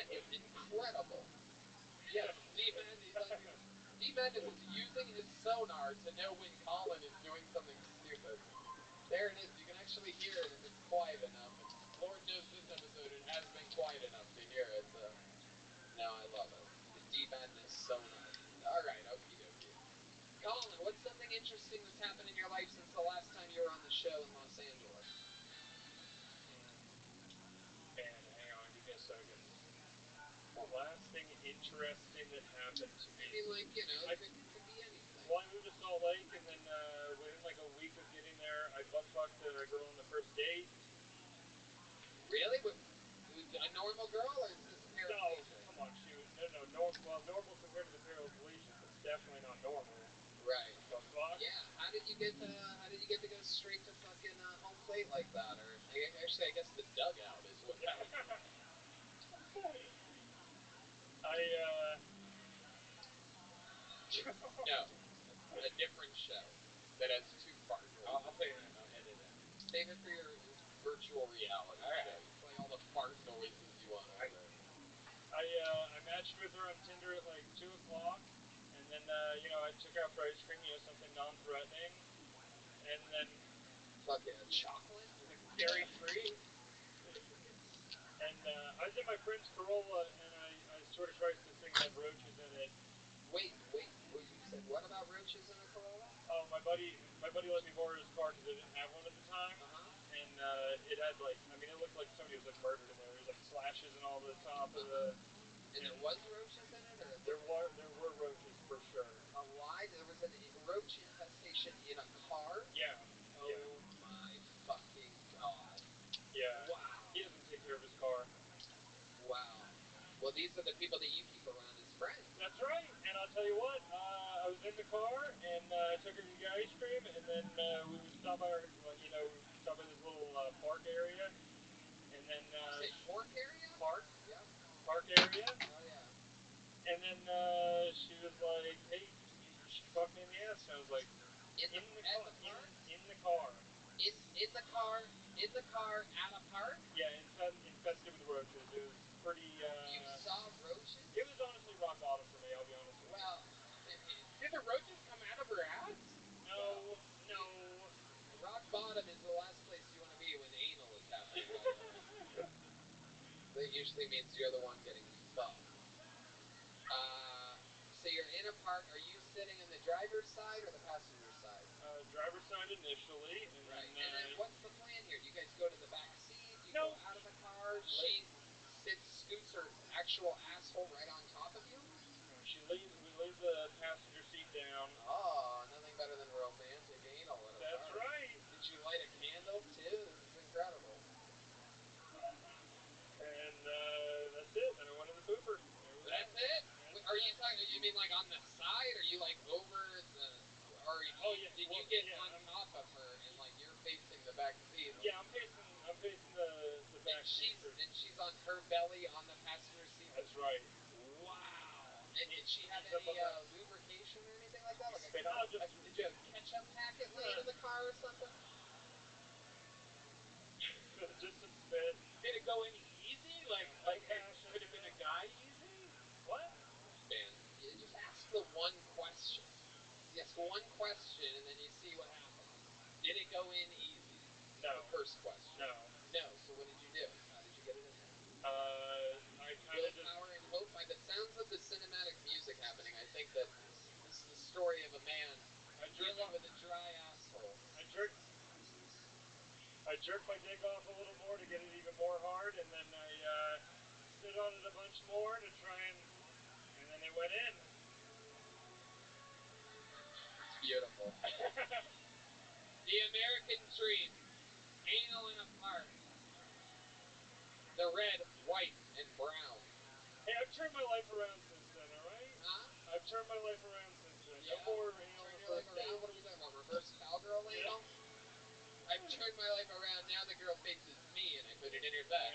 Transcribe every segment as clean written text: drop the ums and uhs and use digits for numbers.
That is incredible. Yes, D-Madness is using his sonar to know when Colin is doing something stupid. There it is. You can actually hear it if it's quiet enough. And Lord knows this episode it has been quiet enough to hear it. So, no, I love it. The D-Madness sonar. All right, okie dokie. Colin, what's something interesting that's happened in your life since the last time you were on the show in Los Angeles? Man, hang on, give me a second. The last thing interesting that happened to me. I mean, like, you know, it could be anything. Well, I moved to Salt Lake, and then within like a week of getting there, I butt fucked a girl on the first date. Really? A normal girl, or is this paraplegic? No, come on, she was normal compared to the paraplegic, but it's definitely not normal. Right. The fuck? Yeah. How did you get to go straight to fucking home plate like that? Or actually, I guess the dugout is what that was. No, a different show that has two parts. I'll tell you that. I'll edit it. Save it for your virtual reality show. You play all the fart noises you want over there. I matched with her on Tinder at like 2 o'clock, and then I took out for ice cream, something non-threatening, and then fucking chocolate, dairy free. And I was in my friend's Corolla, and I swear to Christ, this thing had roaches in it. Wait, you said what about roaches in a Corolla? Oh, my buddy let me borrow his car because I didn't have one at the time, and it had it looked like somebody was like murdered in there. There was like slashes and all the top of the. And there was roaches in it, or there were roaches for sure. Why? There was a roach infestation in a car. Yeah. Oh my fucking god. Yeah. Wow. He doesn't take care of his car. Wow. Well, these are the people that you keep around as friends. That's right. And I'll tell you what, I was in the car, and I took her to get ice cream, and then we would stop by this little park area, and then say park area? Park. Yeah. Park area. Oh yeah. And then she was like, "Hey, she fucked me in the ass," and I was like, In the car? In the car. In the car at a park? Yeah, infested with roaches. It was pretty. You saw roaches? It was honestly rock bottom for me. I'll be honest with you. Well, did the roaches come out of her ass? No. Rock bottom is the last place you want to be when anal is happening. That usually means you're the one getting fucked. So you're in a park. Are you sitting in the driver's side or the passenger side? Driver's side initially. And right. And then what's the plan here? Do you guys go to the back seat? Do you go out of the car? She scoots her actual asshole right on top of you? We leave the passenger seat down. Oh, nothing better than romantic anal in a car. That's right. Did you light a candle too? This is incredible. And that's it. And I went in the pooper. That's it? Are you talking? You mean like on the side? Are you like over the? Or did you get on top of her and like you're facing the back seat? Yeah, I'm facing the back seat. And she's on her belly on the passenger seat. That's right. Wow. And did she have any lubrication or anything like that? Did you have a ketchup packet laying in the car or something? Just some spit. Did it go in easy? Could have been a guy easy? What? Man, you just ask the one question. You ask one question and then you see what happens. Did it go in easy? No. The first question. No. No. So what did you do? How did you get it in there? I kind of just. Willpower and hope. By the sounds of the cinematic music happening, I think that this is the story of a man dealing with a dry asshole. I jerked my dick off a little more to get it even more hard, and then I stood on it a bunch more to try and then it went in. It's beautiful. The American dream. Anal in a park. The red, white, and brown. Hey, I've turned my life around since then, alright? Huh? I've turned my life around since then. Yeah. No more anal in the first date. What are we talking about? Reverse cowgirl anal? I've turned my life around. Now the girl faces me, and I put it in her butt.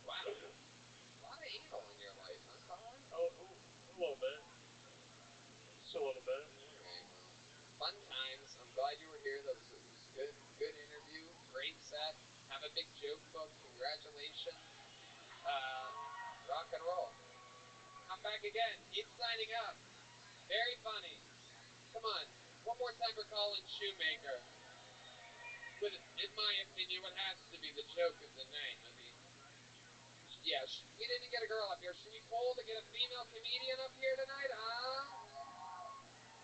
Wow. A lot of anal in your life, huh, Colin? Oh, a little bit. Just a little bit. Okay, well, fun times. I'm glad you were here. It was good interview. Great set. Have a big joke book. Congratulations. Rock and roll. Come back again. Keep signing up. Very funny. Come on. One more time for Colin Shoemaker. With, in my opinion, what has to be the joke of the night. I mean, yeah, we didn't get a girl up here. Should we poll to get a female comedian up here tonight, huh?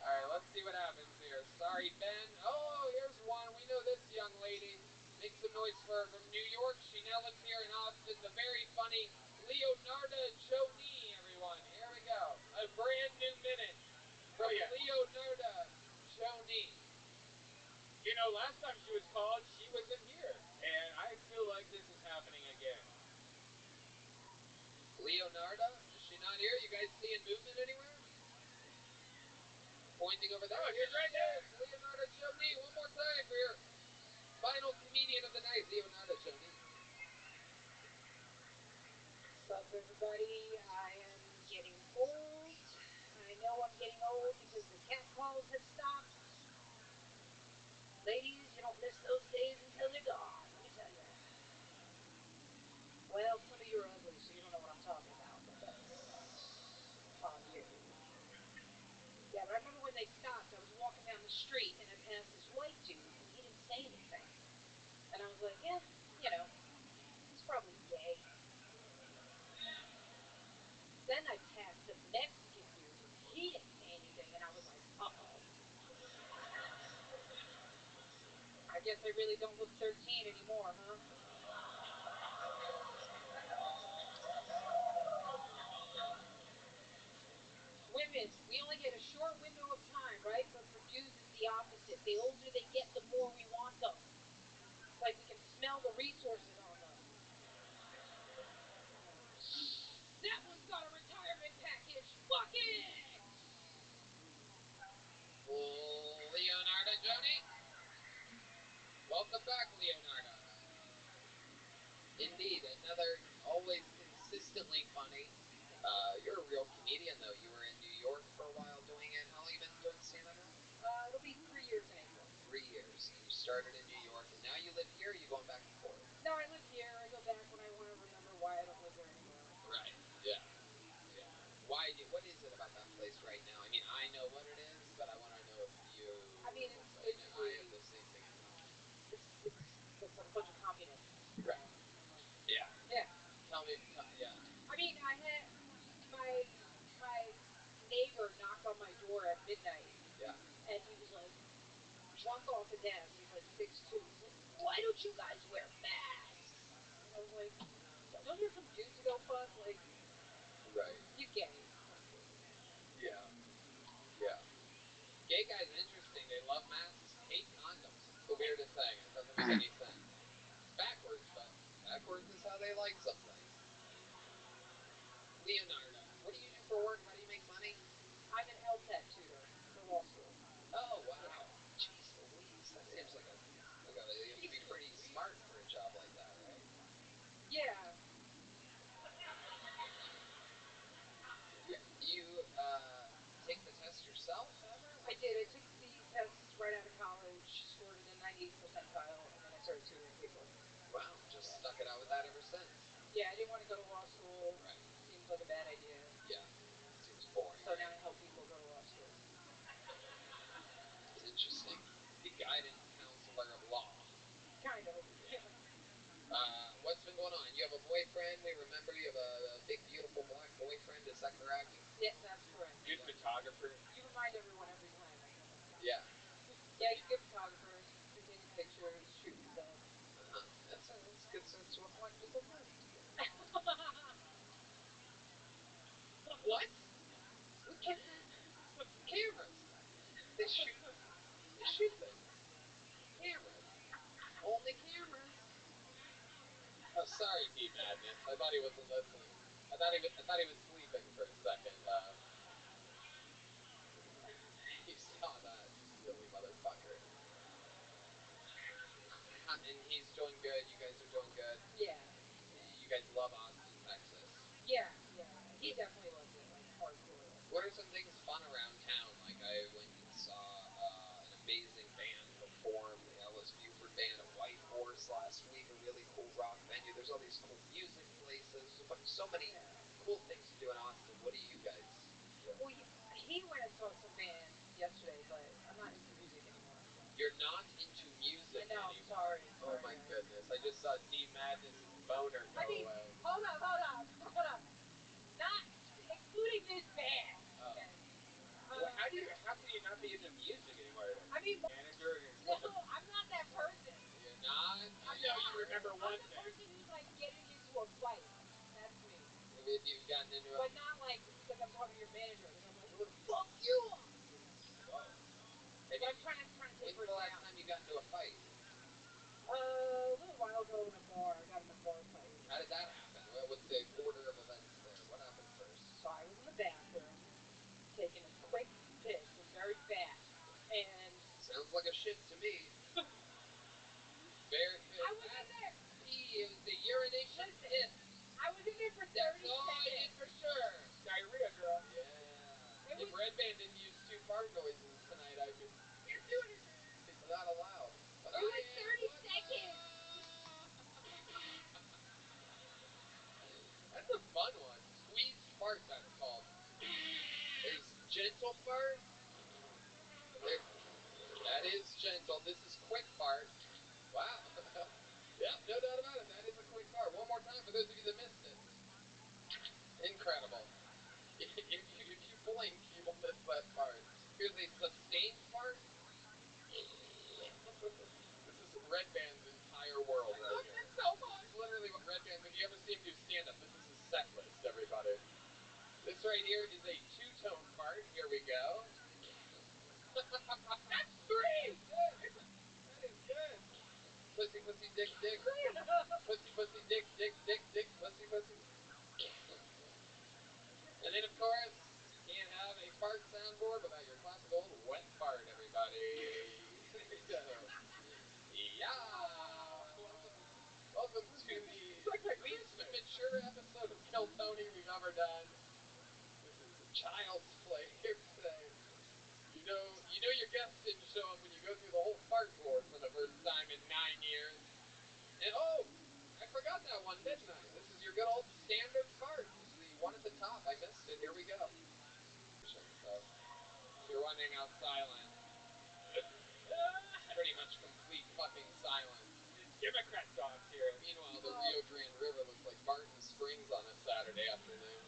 All right, let's see what happens here. Sorry, Ben. Oh, here's one. We know this young lady. Make some noise for her from New York. She now lives here in Austin. The very funny Leonarda Joni, everyone. Here we go. A brand new minute from Leonarda Joni. You know, last time she was called, she wasn't here. And I feel like this is happening again. Leonarda? Is she not here? You guys seeing movement anywhere? Pointing over there. Oh, she's right there. Leonarda Joni. One more time for your final comedian of the night, Leonarda Joni. What's up, everybody? I am getting old. I know I'm getting old because the cat calls have stopped. Ladies, you don't miss those days until they're gone, let me tell you. Well, some of you are ugly, so you don't know what I'm talking about, but that's on you. Yeah, but I remember when they stopped, I was walking down the street and I passed this white dude and he didn't say anything. And I was like, yeah, you know, he's probably gay. Then I passed a Mexican dude and he didn't say anything and I was like, uh-oh. I guess I really don't look 13 anymore, huh? Women, we only get a short window of time, right? But for dudes, it's the opposite. The older they get, the more we want them. It's like we can smell the resources on them. That one's got a retirement package. Fuck it! Leonarda Joni. Welcome back, Leonarda. Indeed, another always consistently funny. You're a real comedian, though. You were in New York for a while doing it. How long have you been doing stand-up now? It'll be 3 years in April. 3 years. And you started in New York, and now you live here, or are you going back and forth? No, I live here. I go back when I want to remember why I don't live there anymore. Right, yeah. Yeah. Why? What is it about that place right now? I mean, I know what it is, but I want to know if you... I mean, it's I basically... have the same thing in mind. It's a bunch of communists. Right. Yeah. Yeah. Tell me, yeah. I mean, I had my neighbor knocked on my door at midnight. Yeah. And he was like drunk off his ass. He's like 6'2". He's like, why don't you guys wear masks? And I was like, don't you have some dudes to go fuck? Like, right. He's gay. Yeah. Yeah. Gay guys, interesting. They love masks, hate condoms. It's the weirdest thing. It doesn't make any sense. It's backwards, but backwards is how they like some things. Leonarda, what do you do for work? How do you make money? I'm an LTET tutor for law school. Oh, wow. Yeah. Jeez Louise. That seems like you have to be pretty smart for a job like that, right? Yeah. You take the test yourself ever? I did. I took the test right out of college, scored in the 98th percentile, and then I started tutoring people. Wow, just stuck it out with that ever since. Yeah, I didn't want to go to law school. Right. Seems like a bad idea. Yeah, seems boring. So now I help people go to law school. It's interesting. The guidance counselor of law. Kind of. Yeah. What's been going on? You have a boyfriend. We remember you have a big, beautiful black boyfriend. Is that correct? Yeah, that's correct. Good photographer. You remind everyone every time. Yeah. Yeah, he's a good photographer. He takes pictures, shoots stuff. That's good. So what black people do? What? What cameras? They shoot things. Cameras. Only cameras. Oh, sorry, Pete Madness. I thought he wasn't listening. I thought he was sleeping for a second. You saw that, you silly motherfucker. And he's doing good. You guys are doing good. Yeah. You guys love Austin, Texas. Yeah. He definitely loves it, like hardcore. What are some things fun around town? Like I went and saw an amazing band perform, the Ellis Buford Band at White Horse last week, a really cool rock venue. There's all these cool music places. There's a You're not into music I know, anymore. sorry. Oh my goodness. I just saw D Madness's boner go away. Hold up. Not excluding this band. Oh. Okay. Well, how can you not be into music anymore? I mean, Manager. no, I'm not that person. You're not? I know you remember I'm one the thing. person who's like getting into a fight. That's me. If you've gotten into it. But not like because I'm talking to your manager. Because I'm like, I'm gonna fuck you up. Whoa. But I'm trying to When's taper the it last down. time you got into a fight? A little while ago in a bar, I got in a bar fight. How did that happen? What's the order of events there? What happened first? So I was in the bathroom, taking a quick piss, was very fast, and Sounds like a shit to me. Very. I was in there. Pee. It was the urination Listen, piss. I was in there for 30 That's all I seconds. need for sure. Diarrhea, girl. Yeah. If Red Band didn't use 2 fart noises tonight, I'd be. Can't do anything. It's not allowed. But It was 30 seconds. That's a fun one. Squeezed fart, that's called. There's gentle fart. That is gentle. This is quick fart. Wow. Yep, no doubt about it. That is a quick fart. One more time for those of you that missed it. Incredible. If you blink, you will miss that fart. Here's a sustained fart. This is Red Band's entire world right here. It's so much. It's literally what Red Band's. If you ever see him do stand-up, this is his set list, everybody. This right here is a 2-tone fart. Here we go. That's 3! That is good. Pussy, pussy, dick, dick. Pussy, pussy, dick, dick, dick, dick, pussy, pussy. And then, of course, you can't have a fart soundboard without your classic old wet fart, everybody. There you go. Yeah. Welcome to the least mature episode of Kill Tony we've ever done. This is child's play here today. You know your guests didn't show up when you go through the whole fart board for the first time in 9 years. And I forgot that one, didn't I? This is your good old standard fart. This is the one at the top. I missed it. Here we go. So, if you're wondering how silent, pretty much complete fucking silence. Democrat dogs here. Meanwhile, the Rio Grande River looks like Barton Springs on a Saturday afternoon.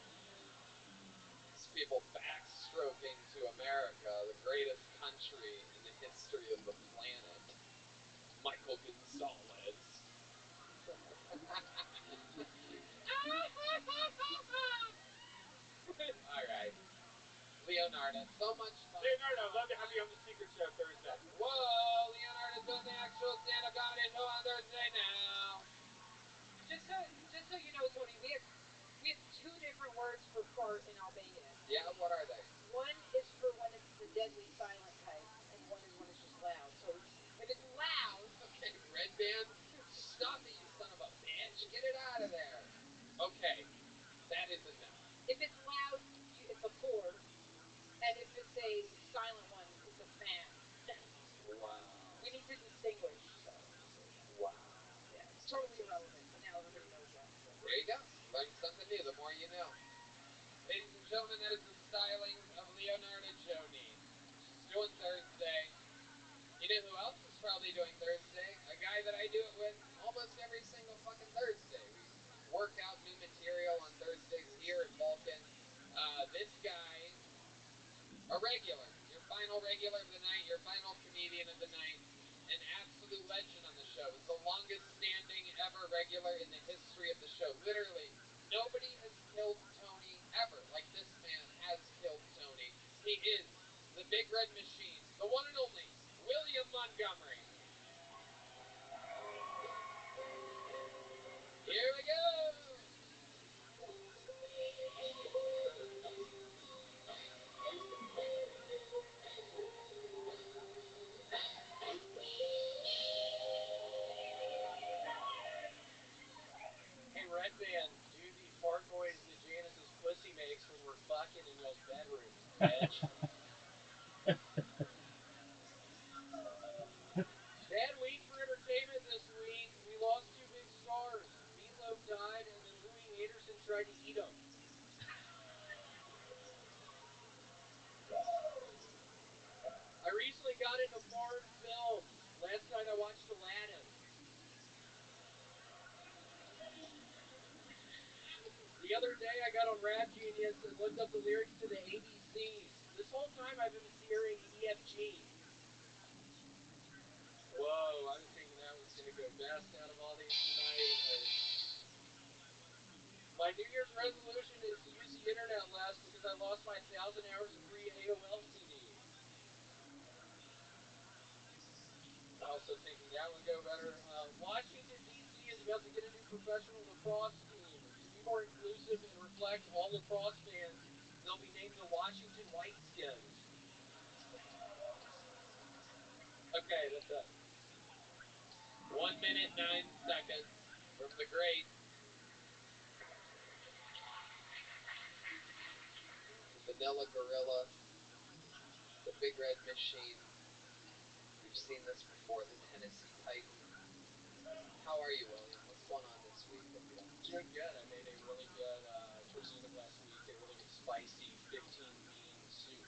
These people backstroking to America, the greatest country in the history of the planet. Michael Gonzalez. Alright. Leonardo, so much fun. Leonardo, I'd love to have you on the Secret Show Thursday. Whoa, Leonardo's doing the actual stand-up comedy show on Thursday now. Just so you know, Tony, we have 2 different words for fart in Albania. Yeah, what are they? One is for when it's the deadly silent type, and one is when it's just loud. So if it's loud, Okay, Red Band, stop it, you son of a bitch. Get it out of there. Okay, that is enough. if it's loud, it's a 4, and if it's a silent one, it's a fan. Wow. We need to distinguish. So Wow. yeah, it's totally irrelevant, but now everybody knows that. So. There you go. Learn something new the more you know. Ladies and gentlemen, that is the stylings of Leonardo Joni. She's doing Thursday. You know who else is probably doing Thursday? A guy that I do it with almost every single fucking Thursday. We work out new material on Thursdays here at Vulcan. This guy, a regular, your final regular of the night, your final comedian of the night, an absolute legend on the show. Is the longest standing ever regular in the history of the show. Literally, nobody has killed Tony ever like this man has killed Tony. He is the Big Red Machine, the one and only William Montgomery. Here we go. Hey, Red Band, do the fart noise that Janice's pussy makes when we're fucking in y'all's bedrooms, bitch. Bad week for entertainment this week. We lost 2 big stars. Meatloaf died, and then Louis Anderson tried to eat him. I recently got into foreign film. Last night I watched Aladdin. The other day I got on Rap Genius and looked up the lyrics to the ABCs. This whole time I've been hearing EFG. Whoa, I was thinking that was going to go best out of all these tonight. My New Year's resolution is to use the internet less because I lost my 1,000 hours of free AOL CDs. Also thinking that would go better. Washington, D.C. is about to get a new professional lacrosse team. To be more inclusive and reflect all lacrosse fans, they'll be named the Washington Whiteskins. Okay, that's it. 1 minute, 9 seconds from the great. The Vanilla Gorilla. The Big Red Machine. We've seen this before. The Tennessee Titan. How are you, William? What's going on this week with you? Doing good. I made a really good, towards the end of last week, a really good spicy 15-bean soup.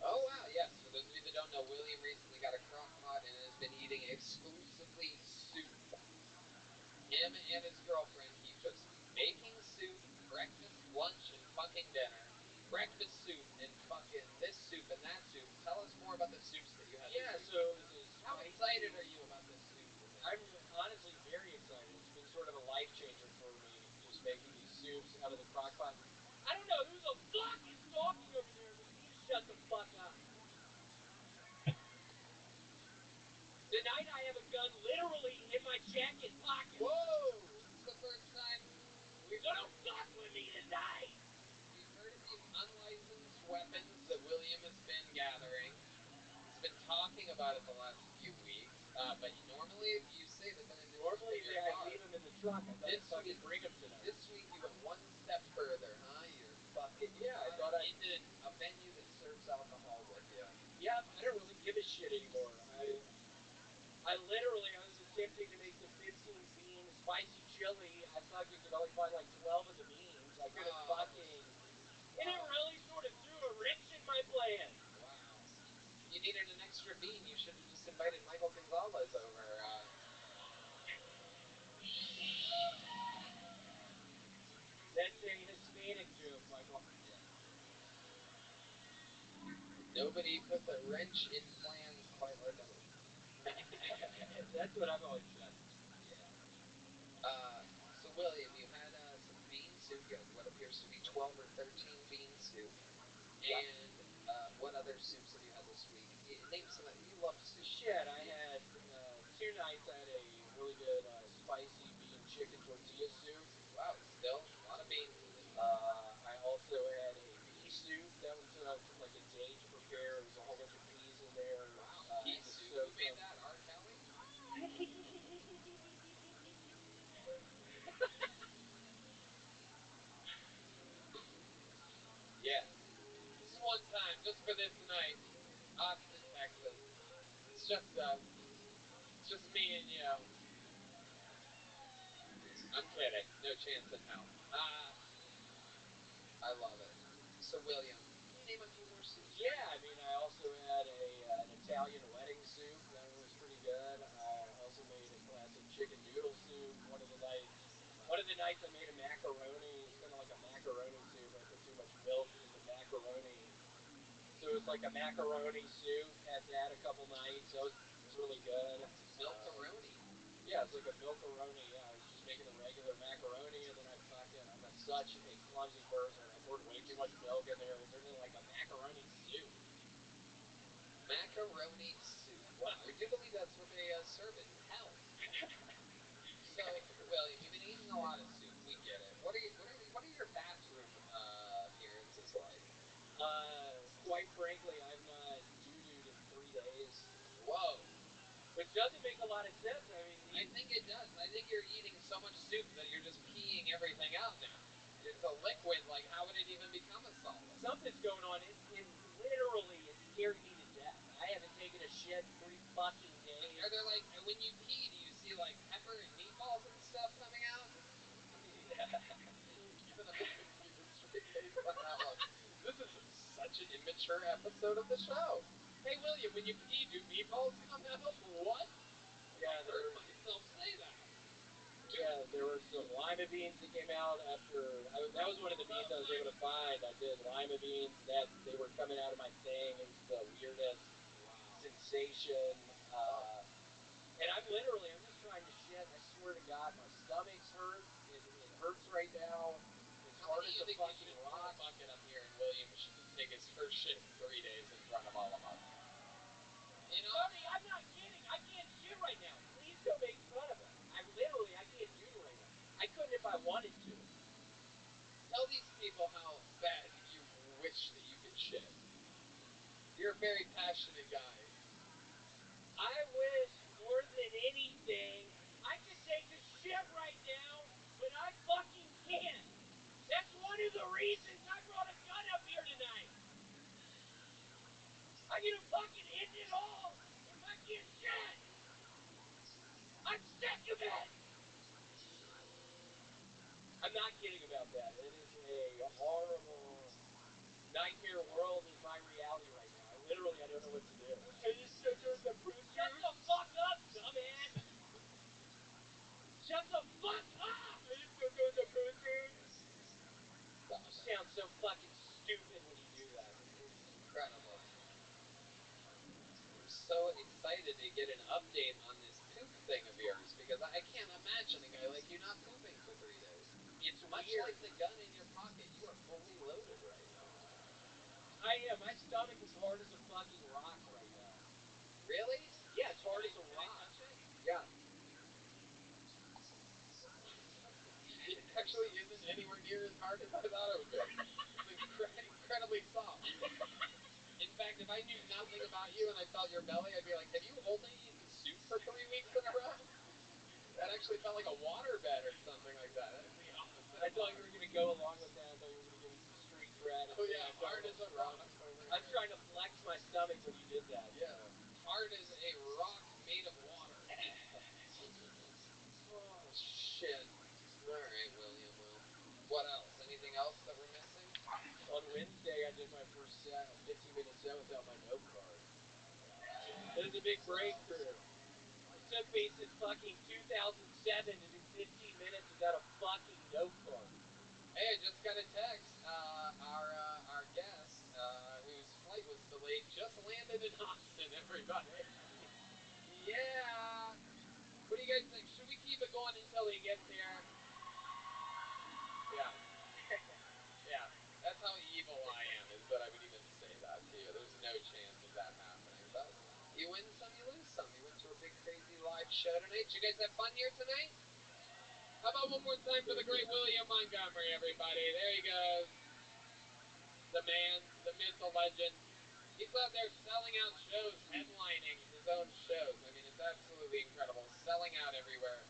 Oh, wow, yes. For those of you that don't know, William recently got a crock pot and has been eating exclusively soup. Him and his girlfriend keep just making soup, breakfast, lunch, and fucking dinner. Breakfast soup and fucking this soup and that soup. Tell us more about the soups that you had this week. So it was a spicy... How excited are you about this soup? I'm honestly very excited. It's been sort of a life changer for me, just making these soups out of the crock pot. I don't know who the fuck is talking over there, but you need to shut the fuck up. Tonight I have a gun literally in my jacket pocket. Whoa! This is the first time You're gonna fuck with me tonight. we've heard of these unlicensed weapons that William has been gathering. He's been talking about it the last few weeks, but normally you say that they're in your car. I leave them in the truck. I thought I'd fucking bring them tonight. This week you went one step further, huh? You're fucking I thought into a venue that serves alcohol with you. Yeah, I don't really give a shit anymore. I literally, I was attempting to make the 15-bean spicy chili. I fucking could only find like 12 of the beans. I couldn't and it really sort of threw a wrench in my plan. Wow. You needed an extra bean. You should have just invited Michael Gonzalez over. That's a Hispanic joke, Michael. Yes. Nobody puts a wrench in plans quite like a... That's what I've always said. Yeah. So, William, you had some bean soup. You had what appears to be 12 or 13 bean soup. Yep. And what other soups have you had this week? Name some. You love soup. Shit, I had 2 nights. I had a really good spicy bean chicken tortilla soup. Wow, still a lot of beans. I also had a pea soup. That was took like a day to prepare. It was a whole bunch of peas in there. Wow, pea soup. Who made that? R. Kelly? Yes. This is one time, just for this night, Austin, Texas. It's just us. It's just me and you. I'm kidding. No chance in hell. I love it. So, William, can you name a few more soups? Yeah, I mean, I also had an Italian wedding soup. That one was pretty good. I also made a classic chicken noodle soup. One of the nights I made a macaroni. It's kind of like a macaroni soup. I put too much milk in the macaroni. So it's like a macaroni soup. Had that a couple nights. That was really good. Milkaroni. Yeah, it's like a milkaroni. Yeah, I was just making a regular macaroni, and then I'm such a clumsy person. I poured way too much milk in there. It turned into like a macaroni soup. Macaroni soup. Wow, I do believe that's what they serve in hell. So, William, you've been eating a lot of soup. We get it. What are your bathroom appearances like? Quite frankly, I've not doo-dooed in 3 days. Whoa. Which doesn't make a lot of sense. I mean, I think it does. I think you're eating so much soup that you're just peeing everything out now. It's a liquid. Like, how would it even become a solid? Something's going on. It literally, it scared me to death. I haven't taken a shit in 3 fucking days. Are there, like, when you pee, do you see, like, pepper and meatballs and stuff coming out? Keeping a straight face on that one. This is such an immature episode of the show. Hey, William, when you pee, do meatballs come out? What? Yeah, I heard myself say that. there were some lima beans that came out after. That was one of the beans I was able to find. I did lima beans, and they were coming out of my thing. It was the weirdest sensation. And I'm just trying to shit. I swear to God, my stomach's hurt. It hurts right now. It's How hard many as of a you think we fucking should pour rock. a bucket up here and William should just take his first shit in 3 days in front of all of us? You know? Tommy, I'm not kidding. I can't shit right now. Please don't make fun of it. I can't do it right now. I couldn't if I wanted to. Tell these people how bad you wish that you could shit. You're a very passionate guy. I wish more than anything I could take a shit right now, but I fucking can't. That's one of the reasons I brought a gun up here tonight. I'm gonna fucking end it all if I can't shit. I'm sick of it. I'm not kidding about that. It is a horrible nightmare world is my reality right now. I don't know what to do. Are you still doing the poo juice? Shut the fuck up, dumbass! Shut the fuck up! Are you still doing the poo juice? Stop You it. sound so fucking stupid when you do that. It's incredible. I'm so excited to get an update on this poop thing of yours because I can't imagine a guy like you not pooping for 3 days. It's much weird. like the gun in your pocket. You are fully loaded right now. I am. My stomach is hard as a fucking rock right now. Really? Yeah, it's hard as a Can I rock. touch it? Yeah. It actually isn't anywhere near as hard as I thought it would be. It's incredibly soft. In fact, if I knew nothing about you and I felt your belly, I'd be like, have you only eaten soup for 3 weeks in a row? That actually felt like a waterbed or something like that. That is the opposite. I thought you were going to go along with that. I thought you were going to give me some street cred. Oh, yeah, hard as a rock over here. I'm trying to flex my stomach when you did that. Yeah, hard as a rock made of water. Oh, shit. All right, William, well, what else? Anything else that we're missing? On Wednesday, I did my first 15-minute set without my note card. It was a big breakthrough. It took me since fucking 2007 to do 15 minutes without a fucking note card. Hey, I just got a text. Our guest, whose flight was delayed, just landed in Austin, everybody. Yeah. What do you guys think? Should we keep it going until he gets here? Yeah. Yeah. That's how evil I am, is that I would even say that to you. There's no chance of that happening. But you win some, you lose some. You went to a big, crazy live show tonight. Did you guys have fun here tonight? How about one more time for the great William Montgomery, everybody? There he goes. The man, the myth, the legend. He's out there selling out shows, headlining his own shows. I mean, it's absolutely incredible. Selling out everywhere.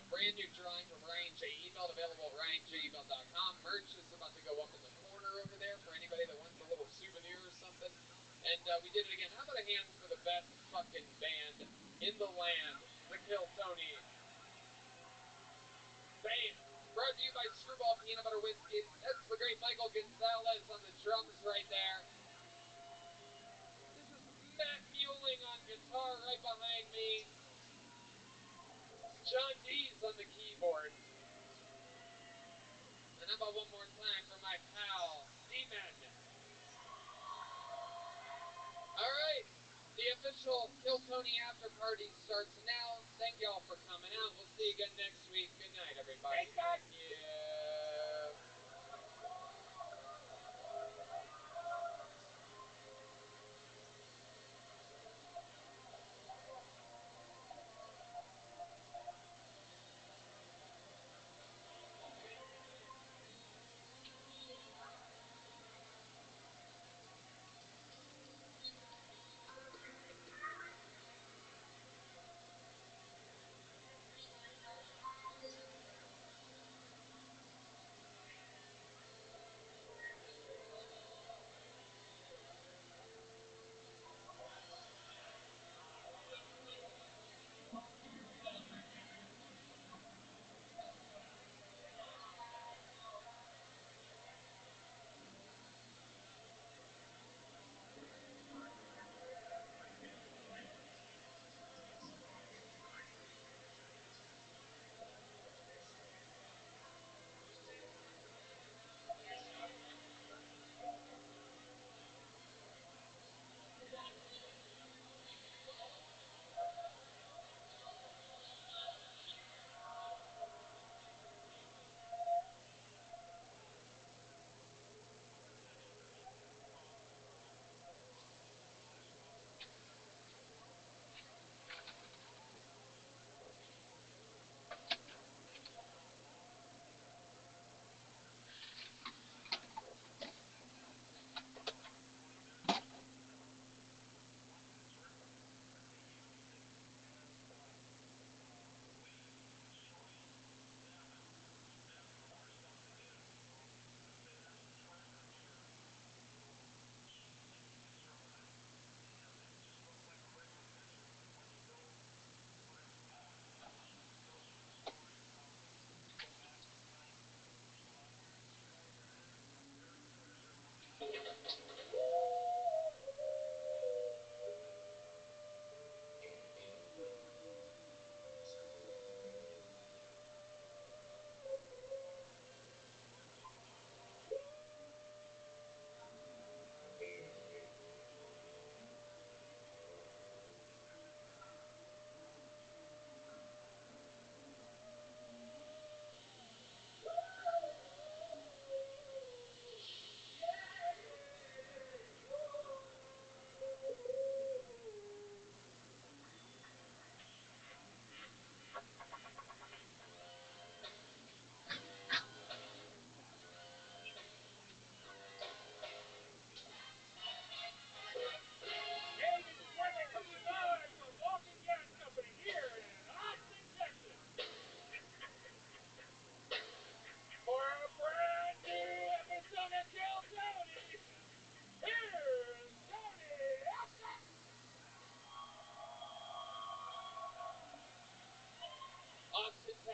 Brand new drawing from Ryan J. Ebelt, available at RyanJEbelt.com. Merch is about to go up in the corner over there for anybody that wants a little souvenir or something. And we did it again. How about a hand for the best fucking band in the land, the Kill Tony Band. Brought to you by Screwball Peanut Butter Whiskey. That's the great Michael Gonzalez on the drums right there. This is Matt Mueling on guitar right behind me. John D's on the keyboard. And how about one more time for my pal, D-Men. All right. The official Kill Tony after party starts now. Thank y'all for coming out. We'll see you again next week. Good night, everybody. Thanks, guys. Thank you.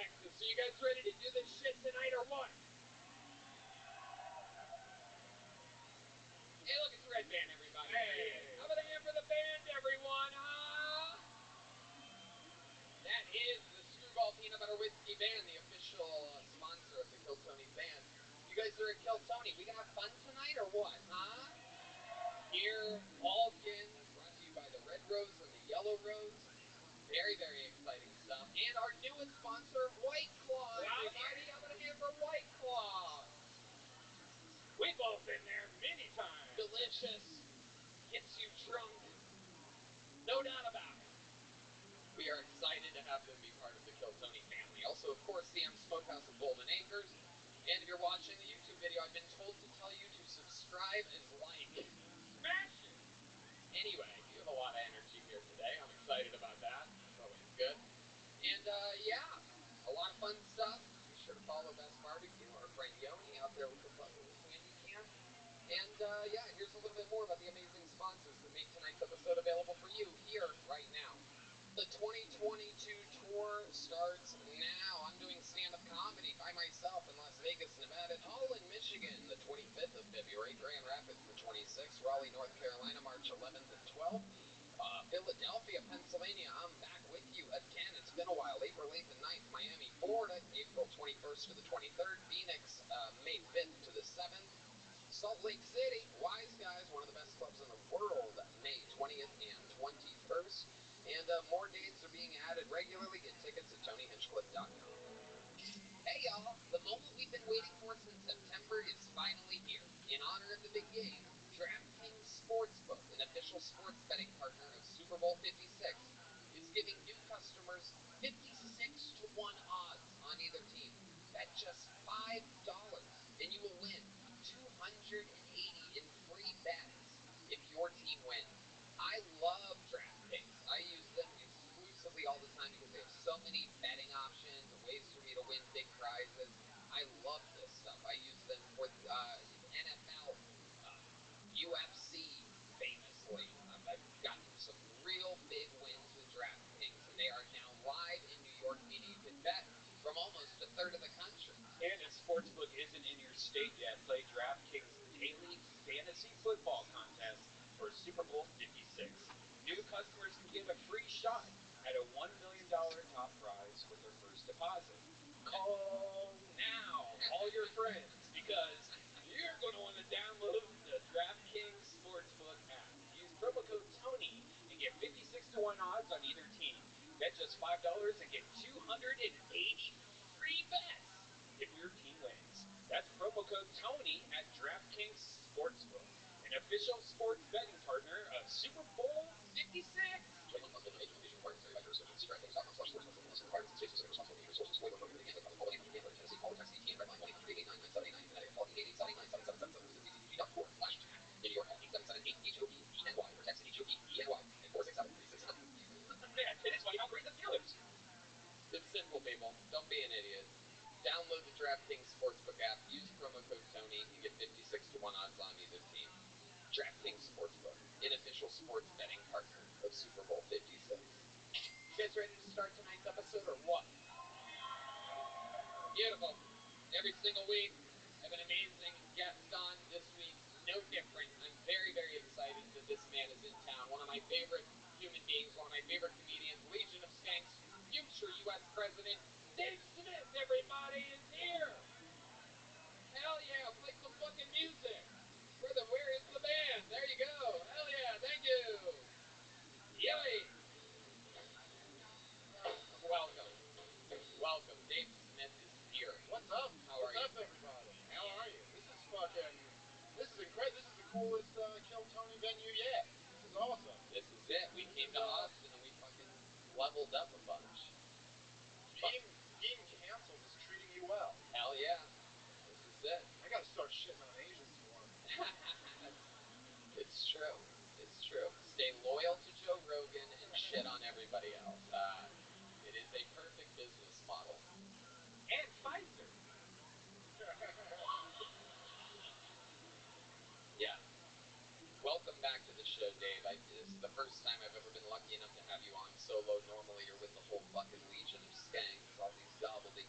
Texas. So you guys ready to do this shit tonight or what? Hey, look, it's the red band, everybody. Hey. How about a hand for the band, everyone, huh? That is the Screwball Peanut Butter Whiskey Band, the official sponsor of the Kill Tony band. You guys are at Kill Tony. We got fun tonight or what, huh? Here, Balkans, brought to you by the Red Rose and the Yellow Rose. Very, very exciting stuff. And our newest sponsor, White Claw, everybody. How about a hand for White Claw? We've all been there many times. Delicious. Gets you drunk. No doubt about it. We are excited to have them be part of the Kill Tony family. Also, of course, the Smokehouse of Golden Acres. And if you're watching the YouTube video, I've been told to tell you to subscribe and like. Smash it. Anyway, you have a lot of energy here today. I'm excited about that. It's always good. And, yeah, a lot of fun stuff. Be sure to follow Best Barbecue, our friend Yoni out there with the fucking candy can. And, yeah, here's a little bit more about the amazing sponsors that make tonight's episode available for you here right now. The 2022 tour starts now. I'm doing stand-up comedy by myself in Las Vegas, Nevada, and all in Michigan, the 25th of February, Grand Rapids the 26th, Raleigh, North Carolina, March 11th and 12th, Philadelphia, Pennsylvania, I'm back with you again. It's been a while. April 8th and 9th, Miami, Florida, April 21st to the 23rd, Phoenix, May 5th to the 7th, Salt Lake City, Wise Guys, one of the best clubs in the world, May 20th and 21st. And more dates are being added regularly. Get tickets at TonyHinchcliffe.com. Hey, y'all. The moment we've been waiting for since September is finally here. In honor of the big game, DraftKings Sportsbook, an official sports betting partner of Super Bowl 56, is giving new customers 56 to 1 odds on either team. Bet just $5 and you will win $280 in free bets if your team wins. I love DraftKings. I use them exclusively all the time because they have so many betting options and ways for me to win big prizes. I love this stuff. I use them for NFL, UFC, famously. I've gotten some real big wins with DraftKings, and they are now live in New York, meaning you can bet from almost a third of the country. And if Sportsbook isn't in your state yet, play DraftKings Daily Fantasy Football Contest for Super Bowl 56. New customers can get a free shot at a $1 million top prize with their first deposit. Call now, all your friends, because you're going to want to download the DraftKings Sportsbook app. Use promo code TONY and get 56 to 1 odds on either team. Bet just $5 and get 280 free bets if your team wins. That's promo code TONY at DraftKings Sportsbook, an official sports betting partner of Super Bowl 56. It's simple, people. Don't be an idiot. Download the DraftKings Sportsbook app. Use promo code TONY and get 56 to 1 odds on either team. DraftKings Sportsbook, an official sports betting partner of Super Bowl 56. You guys ready to start tonight's episode or what? Beautiful. Every single week, I have an amazing guest on. This week, no different. I'm very, very excited that this man is in town. One of my favorite human beings, one of my favorite comedians, Legion of Skanks, future U.S. President, Dave Smith, everybody, is here. Hell yeah, play some fucking music. Where is the band? There you go. Hell yeah, thank you. Yay. Welcome. Welcome. Dave Smith is here. What's up? How are you? What's up, everybody? How are you? This is incredible. This is the coolest Kill Tony venue yet. This is awesome. This is it. We came to Austin and we fucking leveled up a bunch. Being canceled is treating you well. Hell yeah. This is it. I gotta start shitting on Asians more. It's true. It's true. Stay loyal to Joe Rogan and shit on everybody else. It is a perfect business model. And Pfizer. Yeah. Welcome back to the show, Dave. This is the first time I've ever been lucky enough to have you on solo. Normally you're with the whole fucking Legion of Skanks, all these gobbledygook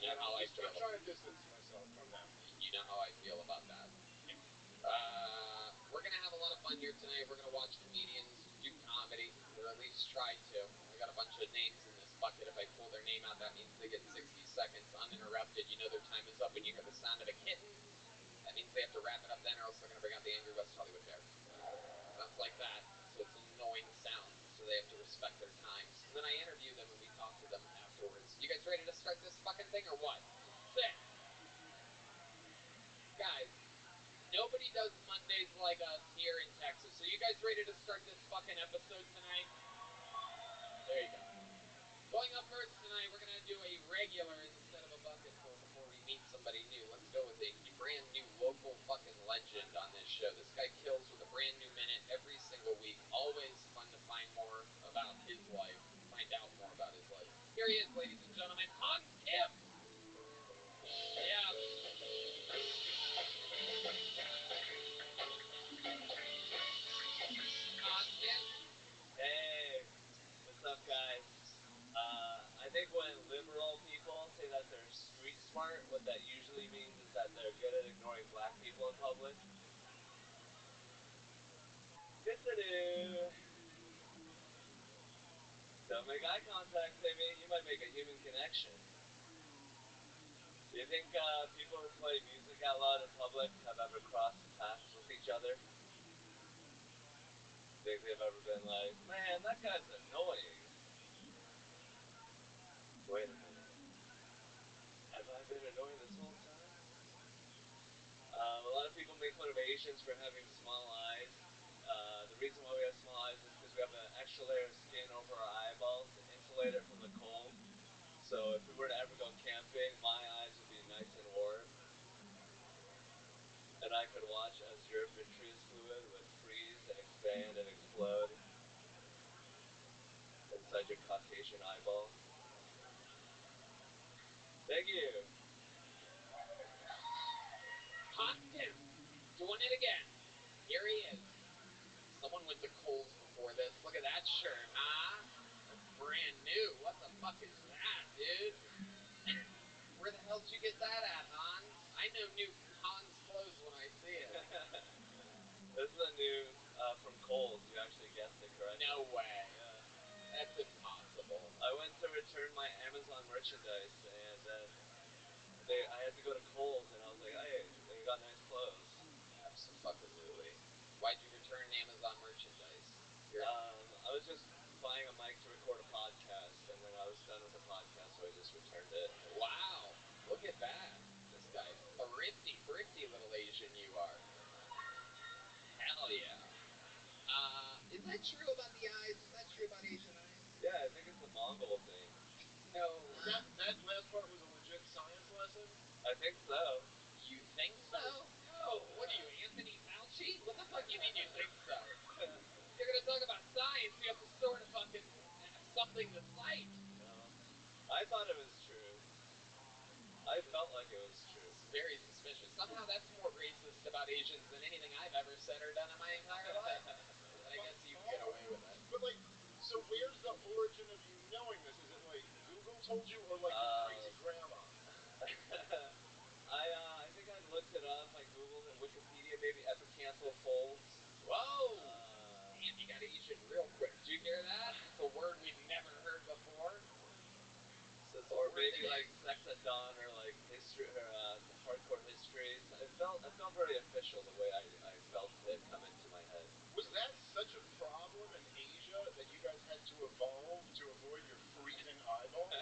You know how I feel. I'm trying to distance myself from them. You know how I feel about that. We're gonna have a lot of fun here tonight. We're gonna watch comedians do comedy, or at least try to. I got a bunch of names in this bucket. If I pull their name out, that means they get 60 seconds uninterrupted. You know their time is up when you hear the sound of a kitten. That means they have to wrap it up then, or else they're gonna bring out the angry West Hollywood bear. Sounds like that. So it's an annoying sound. So they have to respect their times. And then I interview them and we talk to them afterwards. You guys ready to start this fucking thing or what? Sit. Guys, nobody does Mondays like us here in Texas. So you guys ready to start this fucking episode tonight? There you go. Going up first tonight, we're going to do a regular instead of a bucket full before we meet somebody new. Let's go with a brand new local fucking legend on this show. This guy kills with a brand new minute every single week. Always fun to find more about his life, find out more about his life. Here he is, ladies and gentlemen, Hans Kim. Yeah. Hans Kim. Hey, what's up, guys? I think when liberal people say that they're street smart, what that usually means is that they're good at ignoring black people in public. Don't make eye contact, Timmy. You might make a human connection. Do you think people who play music out loud in public have ever crossed paths with each other? Think they've ever been like, man, that guy's annoying. Wait a minute. Have I been annoying this whole time? A lot of people make fun of Asians for having small eyes. The reason why we have small eyes is because we have an extra layer of skin over our eyeballs to insulate it from the cold. So if we were to ever go camping, my eyes would be nice and warm. And I could watch as your vitreous fluid would freeze and expand and explode inside your Caucasian eyeball. Thank you. Hans Kim. Doing it again. Here he is. Someone went to Kohl's before this. Look at that shirt, huh? That's brand new. What the fuck is that, dude? Where the hell did you get that at, Hans? I know new Hans clothes when I see it. This is a new from Kohl's. You actually guessed it correctly. No way. Yeah. That's impossible. I went to return my Amazon merchandise, and then I had to go to Kohl's, and I was like, hey, they got nice clothes. Absolutely. Why'd you return Amazon merchandise? I was just buying a mic to record a podcast, and then I was done with the podcast, so I just returned it. Wow. Look at that. This guy, thrifty little Asian you are. Hell yeah. Is that true about the eyes? Is that true about Asian eyes? Yeah, I think it's a Mongol thing. No. That last part was a legit science lesson? I think so. You think so? No. What are you, Anthony Fauci? What the fuck do you mean you think so? You're gonna talk about science, you have to sort of fucking have something to cite. No. I thought it was true. I felt like it was true. It's very suspicious. Somehow that's more racist about Asians than anything I've ever said or done in my entire life. But I guess you can get away with it. But like, so where's the origin of you knowing this? Is it like Google told you, or like your crazy grandma? I think I looked it up. I googled it, Wikipedia, maybe epicanthal folds. Whoa! Damn, you got Asian real quick. Did you hear that? It's a word we've never heard before. Or maybe like sex at dawn, or like history, or hardcore history. It felt very official the way I felt it come into my head. Was that such a problem in Asia that you guys had to evolve to avoid your freezing eyeballs?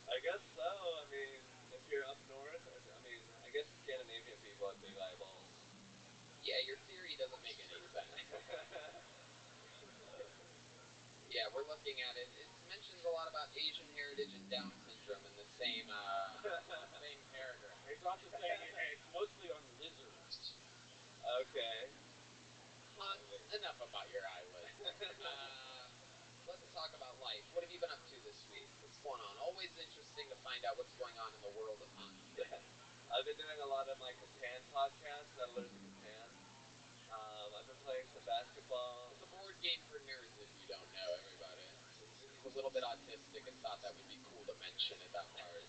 I guess so. I mean, if you're up north, I guess Scandinavian people have big eyeballs. Yeah, your theory doesn't make any sense. Yeah, we're looking at it. It mentions a lot about Asian heritage and Down syndrome in the same paragraph. He's also saying it's mostly on lizards. Okay. Hans, enough about your eyelids. Let's talk about life. What have you been up to this week? What's going on? Always interesting to find out what's going on in the world of Hans. I've been doing a lot of my Catan podcast, Settlers of Catan. I've been playing some basketball. It's a board game for nerds, if you don't know, everybody. a little bit autistic and thought that would be cool to mention at that part.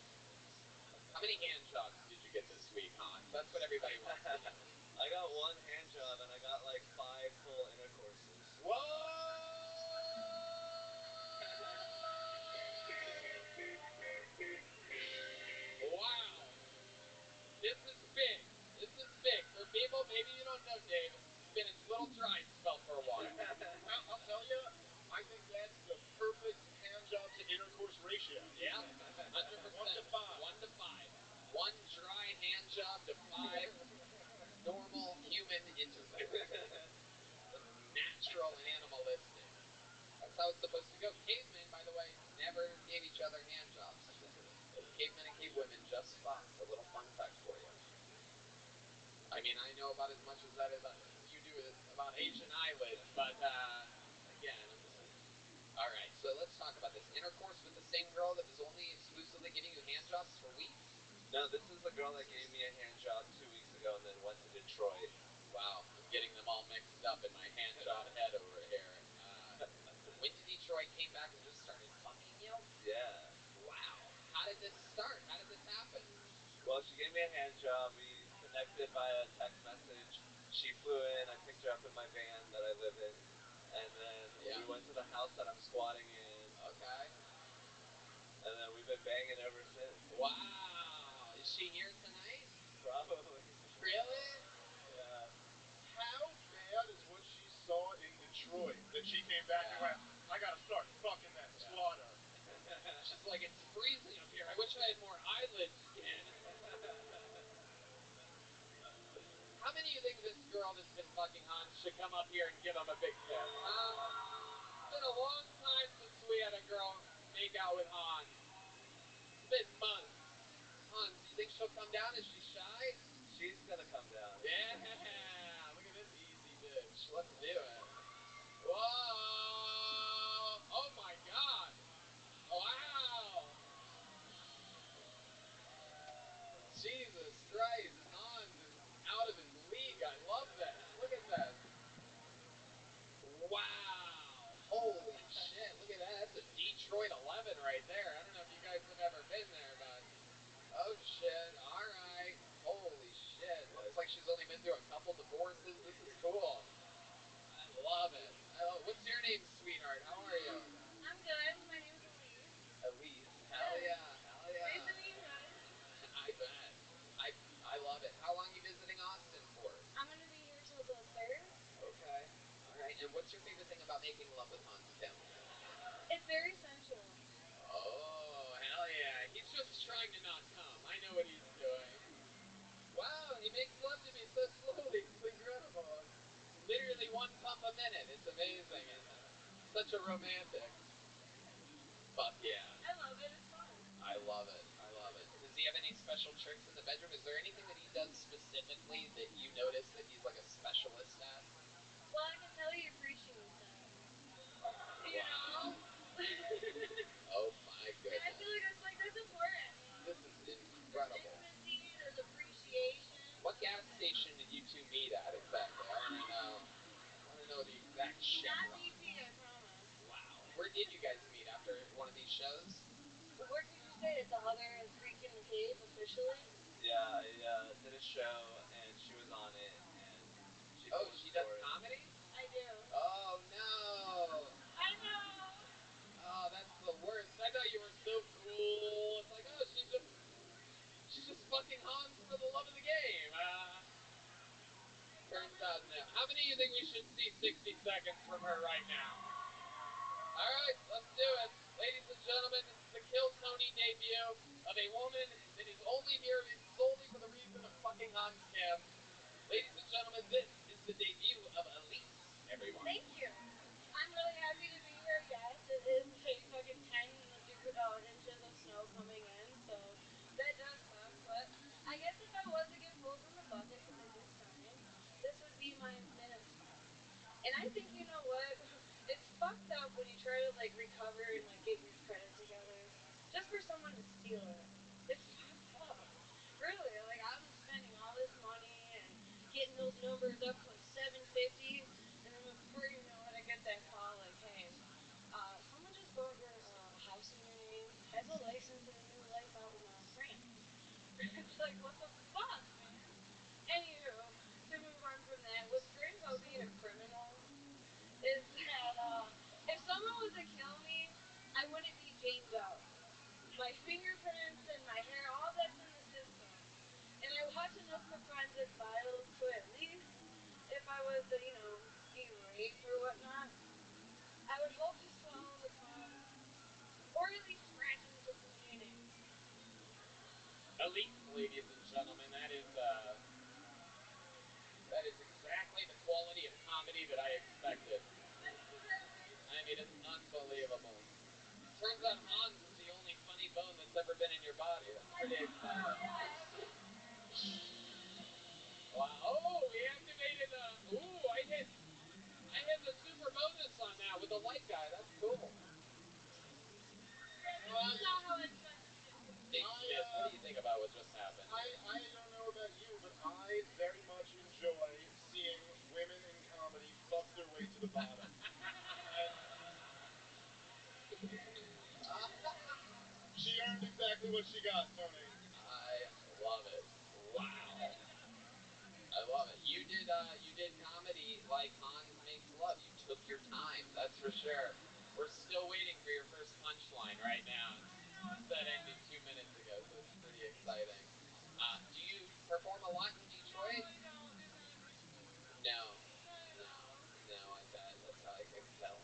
How many hand jobs did you get this week, Hans? That's what everybody wants to know. I got one hand job and I got like 5 full intercourses. Whoa! Wow. This is big. This is big. For people, maybe you don't know Dave, it's been his little dry spell for a while. I'll tell you, I think that's the perfect hand job to intercourse ratio. Yeah, 100%. 1 to 5. 1 to 5. 1 dry hand job to 5 normal human intercourse. Just natural and animalistic. That's how it's supposed to go. Cavemen, by the way, never gave each other hand jobs. Cavemen and cavewomen just fucked. A little fun fact for you. I mean, I know about as much as that as you do about Asian eyelids, but again, I'm just... All right, so let's talk about this. Intercourse with the same girl that was only exclusively giving you hand jobs for weeks? No, this is the girl that gave me a hand job 2 weeks ago and then went to Detroit. Wow, I'm getting them all mixed up in my hand job head over here. Went to Detroit, came back, and just started fucking you? Yeah. Wow. How did this start? How did this happen? Well, she gave me a hand job. We connected via text message. She flew in. I picked her up in my van that I live in. And then we went to the house that I'm squatting in. Okay. And then we've been banging ever since. Wow. Is she here tonight? Probably. Really? Yeah. How bad is what she saw in Detroit that she came back and went, I gotta start fucking that squatter. She's like, it's freezing up here. I wish I had more eyelid skin. How many of you think this girl that's been fucking Hans should come up here and give him a big kiss? It's been a long time since we had a girl make out with Hans. It's been months. Hans, do you think she'll come down? Is she shy? She's gonna come down. Yeah. Look at this easy bitch. Let's do it. Whoa. Oh my God. Wow. Jesus Christ. Hans is out of his league. I love this. Look at this. Wow. Holy shit. Look at that. That's a Detroit 11 right there. I don't know if you guys have ever been there, but... Oh, shit. All right. Holy shit. Looks like she's only been through a couple divorces. This is cool. I love it. What's your name, sweetheart? How are you? I'm good. My name's Elise. Elise. Hell yeah. Hell yeah. Nice to meet you guys. I bet. I love it. How long are you visiting Austin for? I'm going to be here till the 3rd. Okay. All right. And what's your favorite thing about making love with Hans Kim? It's very sensual. Oh, hell yeah. He's just trying to not come. I know what he's doing. Wow, he makes love to me so slowly. It's incredible. Literally 1 pump a minute. It's amazing. And such a romantic. Fuck yeah. I love it. It's fun. I love it. I love it. Does he have any special tricks in the bedroom? Is there anything that he does specifically that you notice that he's like a specialist at? Well, I can tell you preaching is that. You know? Oh my goodness. And I feel like that's important. This is incredible. There's intimacy, there's appreciation. What gas station did you two meet at exactly? I want to know. I want to know the exact shit. Not BP, I promise. Wow. Where did you guys meet? After one of these shows? Where did you say? At the other Freak in the Cave, officially? Yeah, I did a show and she was on it and she told She does story. comedy? I do. Oh no. I know. Oh, that's the worst. I thought you were so cool. It's like, oh, she's just fucking Hans for the love of the game. Turns out no. How many of you think we should see 60 seconds from her right now? All right, let's do it. Ladies and gentlemen, the Kill Tony debut of a woman that is only here solely for the reason of fucking Hans Kim. Ladies and gentlemen, this is the debut of Elise, everyone. Thank you. I'm really happy to be here. Yes, it is like fucking 10 inches of snow coming in, so that does suck. But I guess if I was to get pulled from the bucket, because I did sign, this would be my minute spot. And I think, you know what? It's fucked up when you try to like recover and like get your credit together just for someone to steal it. It's fucked up. Really, like I'm spending all this money and getting those numbers up to like 750, and then before you know it, I get that call like, hey, someone just bought your really scratching the beginning. Elise, ladies and gentlemen, that is exactly the quality of comedy that I expected. I mean, it's unbelievable. Turns out Hans is the only funny bone that's ever been in your body. That's pretty exciting. Wow. Oh, we activated I hit the super bonus on that with the light guy. That's cool. That's not how I expected to do. Hey, Smith, what do you think about what just happened? I don't know about you, but I very much enjoy seeing women in comedy fuck their way to the bottom. She earned exactly what she got, Tony. I love it. Wow. I love it. You did comedy like Hans makes love. You took your time, that's for sure. We're still waiting for your first punchline right now. That ended 2 minutes ago, so it's pretty exciting. Do you perform a lot in Detroit? No, I don't. There's not a big scene. No. No, I bet. That's how I can tell.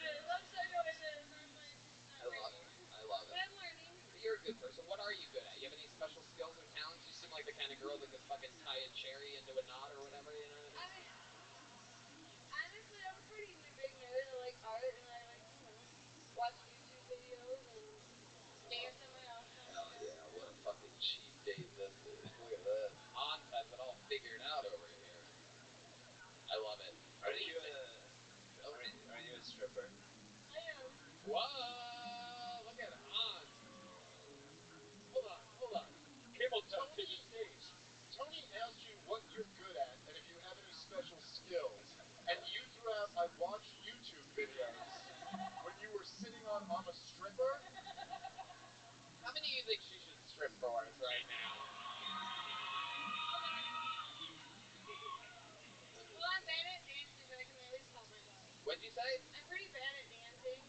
it is. I know it is. I'm like, I love it. I love but it. I'm learning. You're a good person. What are you good at? You have any special skills or talents? You seem like the kind of girl that could fucking tie a cherry into a knot or whatever, you know what I mean? Honestly, I'm a pretty big nerd. I like art and I like, watch YouTube videos and dance in my own kind Hell yeah, what a fucking cheap date this is. Look at this. Hans has it all figured out over here. I love it. Are you a stripper? I am. Whoa! Look at Hans. Hold on. Camel toe to Tony, the stage. Tony asked you what you're good at and if you have any special skills, and you threw out, I watch YouTube videos when you were sitting on I'm a stripper. How many of you think she should strip for us right now? Well, I'm bad at dancing, but I can always help my butt. What'd you say? I'm pretty bad at dancing.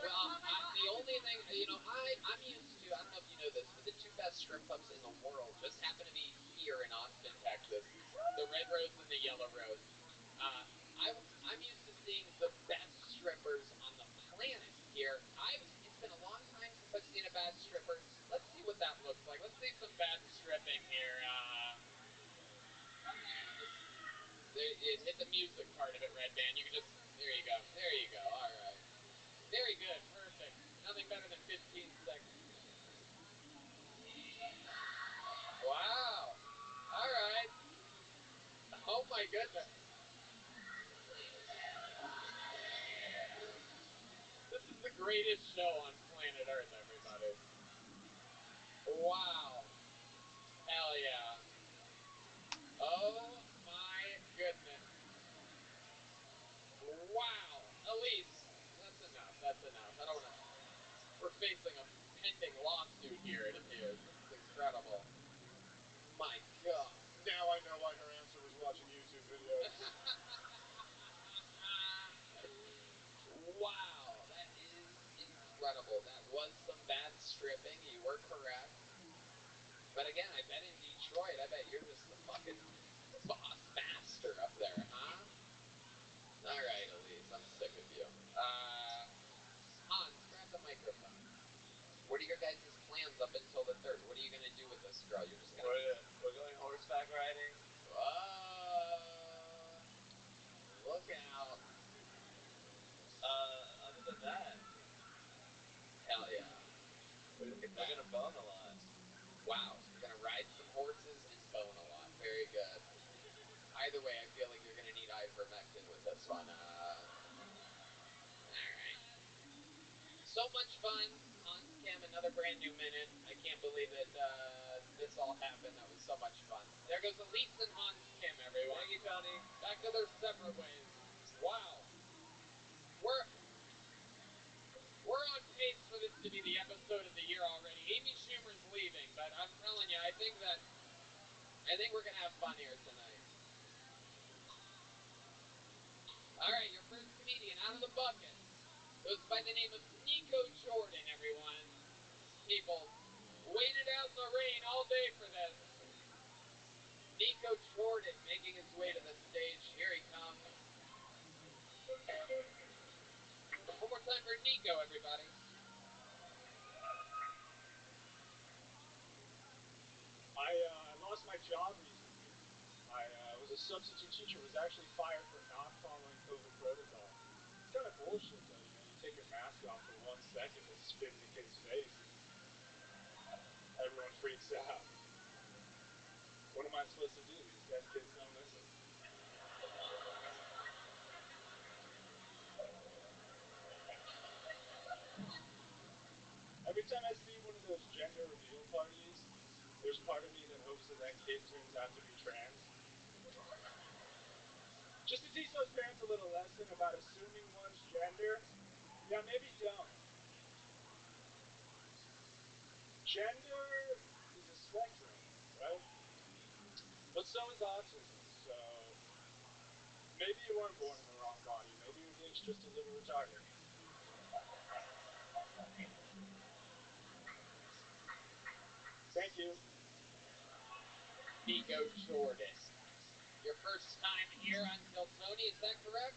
Well, the only thing, I'm used to, I don't know if you know this, but the two best strip clubs in the world just happen to be here in Austin, Texas. The Red Rose and the Yellow Rose. I'm used to seeing the best strippers on the planet here. It's been a long time since I've seen a bad stripper. Let's see what that looks like. Let's see some bad stripping here. Hit the music part of it, Red Band. You can just, there you go. All right. Very good, perfect. Nothing better than 15 seconds. Wow. All right. Oh my goodness. This is the greatest show on planet Earth, everybody. Wow. Hell yeah. Oh my goodness. Wow. Elise, that's enough. I don't want to. We're facing a pending lawsuit here, it appears. This is incredible. My God. Now I know why her answer was watching YouTube videos. Wow, that is incredible. That was some bad stripping. You were correct. But again, I bet in Detroit, I bet you're just the fucking boss master up there, huh? All right, Elise, I'm sick of you. Hans, grab the microphone. What are your guys' plans up until the 3rd? What are you going to do with this girl? You're just going to... We're going horseback riding. Look out. Other than that, Hell yeah. we're Look at that. gonna bone a lot. Wow, you're going to ride some horses and bone a lot. Very good. Either way, I feel like you're going to need ivermectin with this one. Alright. So much fun. Hans Kim, another brand new minute. I can't believe that this all happened. That was so much fun. There goes Elise and Hans Kim, everyone. Thank you, Tony. Back to their separate ways. Wow. We're on pace for this to be the episode of the year already. Amy Schumer's leaving, but I'm telling you, I think we're gonna have fun here tonight. Alright, your first comedian out of the bucket goes by the name of Nico Jordan, everyone. People waited out in the rain all day for this. Nico Jordan making his way to the stage. Here he comes. One more time for Nico, everybody. the substitute teacher was actually fired for not following COVID protocol. It's kind of bullshit, though. You know, you take your mask off for 1 second, it spits in kids' face, and everyone freaks out. What am I supposed to do? These dead kids don't listen. Every time I see one of those gender reveal parties, there's part of me that hopes that kid turns out to be trans. Just to teach those parents a little lesson about assuming one's gender. Yeah, maybe don't. Gender is a spectrum, right? But so is autism. So maybe you weren't born in the wrong body. Maybe your dick's just a little retarded. Thank you. Nico Jordan. Your first time here on Tiltoni, is that correct?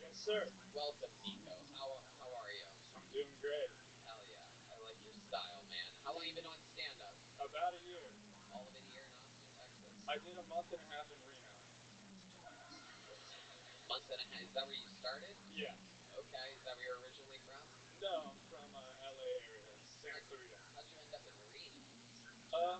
Yes, sir. Welcome, Nico. How are you? I'm doing great. Hell yeah. I like your style, man. How long you been on stand-up? About a year. All of it here in Austin, Texas? I did a month and a half in Reno. Month and a half? Is that where you started? Yeah. Okay. Is that where you're originally from? No, I'm from LA area, Santa Clarita. How'd you end up in Reno?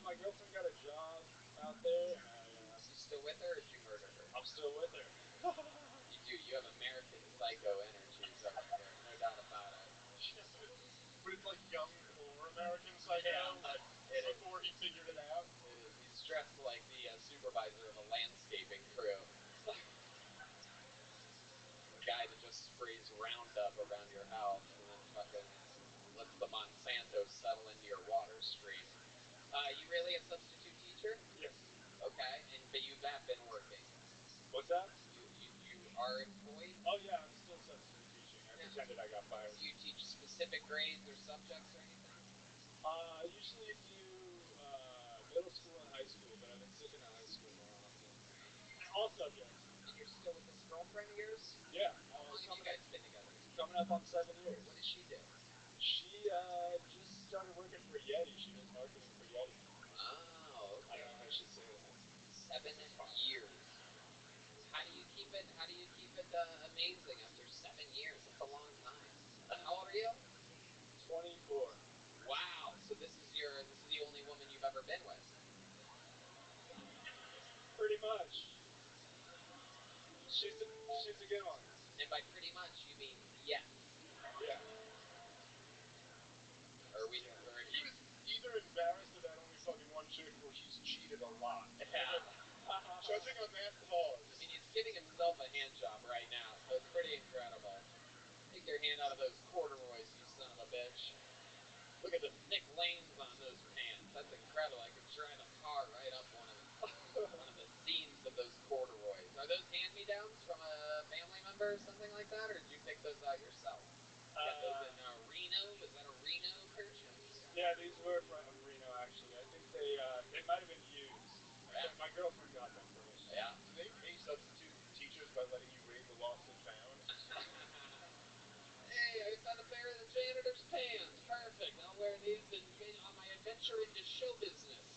My girlfriend got a job out there, and You still with her, or did you murder her? I'm still with her. You do. You have American Psycho energies right there. No doubt about it. Yeah, but it's like young, poor American Psycho. Yeah, like before he figured it out. It is. He's dressed like the supervisor of a landscaping crew. The guy that just sprays Roundup around your house and then fucking lets the Monsanto settle into your water stream. You really a substitute teacher? Yes. Okay, but you have been working. What's that? You are employed? Oh yeah, I'm still substitute teaching. I pretended I got fired. Do you teach specific grades or subjects or anything? I usually do middle school and high school, but I've been sticking to high school more often. All subjects. And you're still with this girlfriend of yours? Yeah. How long have you guys been together? Coming up on 7 years. What does she do? She just started working for Yeti. She does marketing for Yeti. Wow, okay. I don't know if I should say that. 7 years. How do you keep it amazing after 7 years? That's a long time. How old are you? 24. Wow. So this is the only woman you've ever been with? Pretty much. She's a good one. And by pretty much you mean yes. Yeah. He was either embarrassed about only fucking one chick or he's cheated a lot. Yeah. Judging on that pause. I mean, he's giving himself a hand job right now, so it's pretty incredible. Take your hand out of those corduroys, you son of a bitch. Look at the thick lanes on those pants. That's incredible. I could drive a car right up one of the seams of those corduroys. Are those hand-me-downs from a family member or something like that, or did you pick those out yourself? You got those in Reno? Was that a Reno purchase? Yeah, these were from Reno, actually. I think they might have been used. Yeah. My girlfriend got them for me. Yeah. Do they pay substitute teachers by letting you raid the lost and found? Hey, I found a pair of the janitor's pants. Perfect. I'll wear these on my adventure into show business.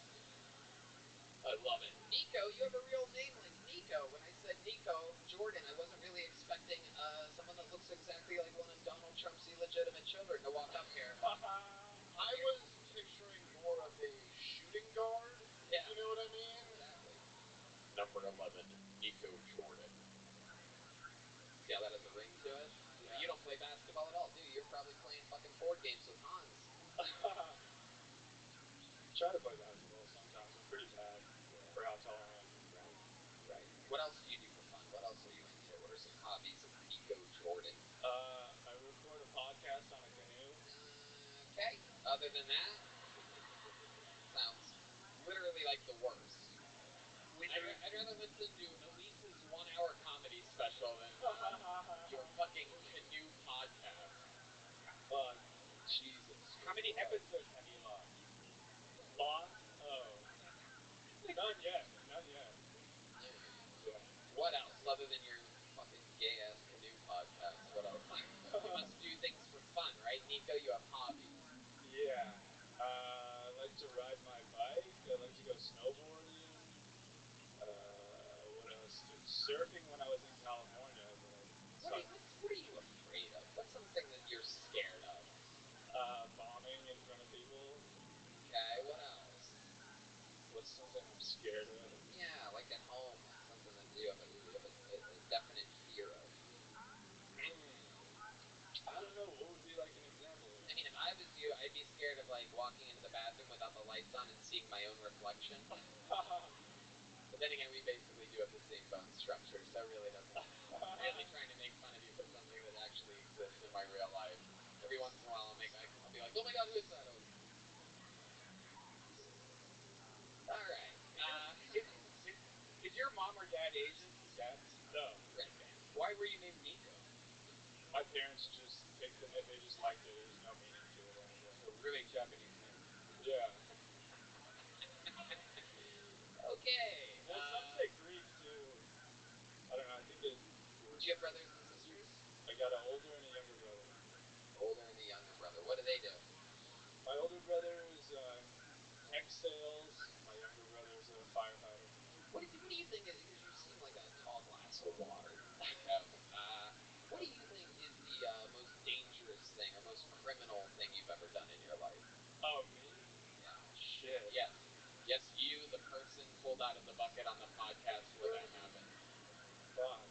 I love it. Nico, you have a real name like Nico. When I said Nico Jordan, I wasn't really expecting someone that looks exactly like one of Donald Trump's illegitimate children to walk up here. I was picturing more of a shooting guard, Yeah. if you know what I mean. Exactly. Number 11, Nico Jordan. See how that has a ring to it? Yeah. You don't play basketball at all, do you? You're probably playing fucking board games with Hans. Try to play basketball sometimes. I'm pretty bad for how tall I am. Right. What else do you do for fun? What else are you into? What are some hobbies of Nico Jordan? I record a podcast on a canoe. Okay. Other than that, sounds literally like the worst. I'd rather listen to Elise's 1-hour comedy special than your fucking canoe podcast. Jesus. How many episodes have you lost? Lost? Oh. None yet. Yeah. What else other than your fucking gay-ass canoe podcast? What else? You must do things for fun, right, Nico? You have hobbies. Yeah. I like to ride my bike. I like to go snowboarding. What scared of? Yeah, like at home, like something that you have a definite fear of. I don't know. What would be like an example? I mean, if I was you, I'd be scared of like walking into the bathroom without the lights on and seeing my own reflection. But then again, we basically do have the same bone structure, so it really doesn't. I'm really trying to make fun of you for something that actually exists in my real life. Every once in a while, I'll be like, oh my god, who is that? Oh, it's me. All right. Is your mom or dad Asian? Yes. No. Red band. Why were you named Nico? My parents just picked the name. They just liked it. There's no meaning to it or anything. A really Japanese name. Yeah. Okay. Well, some say Greek too. I don't know. I think it. Do you have brothers and sisters? I got an older and a younger brother. Older and a younger brother. What do they do? My older brother is tech sales. My younger brother is a firefighter. What do you think? Because you seem like a tall glass of water, Nico. What do you think is the most dangerous thing or most criminal thing you've ever done in your life? Oh, me? Yeah. Shit. Yes. Yes, you, the person pulled out of the bucket on the podcast where that happened. Fuck.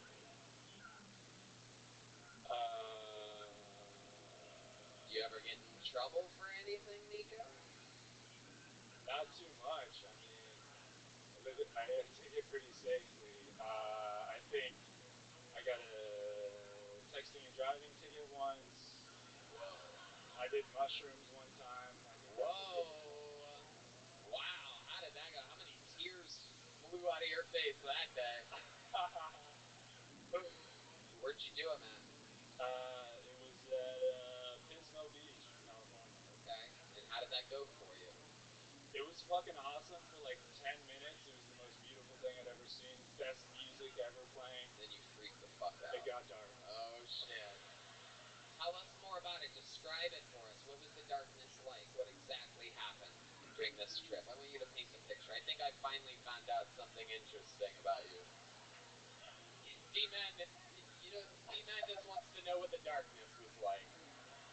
Do you ever get in trouble for anything, Nico? Not too much. I mean, I take it pretty safely. I think I got a texting and driving ticket once. Whoa. I did mushrooms one time. Whoa. Wow. How did that go? How many tears flew out of your face that day? Where'd you do it, man? It was at Pismo Beach, California. Okay. And how did that go for you? It was fucking awesome for like 10 minutes. It was the most beautiful thing I'd ever seen. Best music ever playing. Then you freaked the fuck out. It got dark. Oh, shit. Tell us more about it. Describe it for us. What was the darkness like? What exactly happened during this trip? I want you to paint the picture. I think I finally found out something interesting about you. D-Man, D-Man just wants to know what the darkness was like.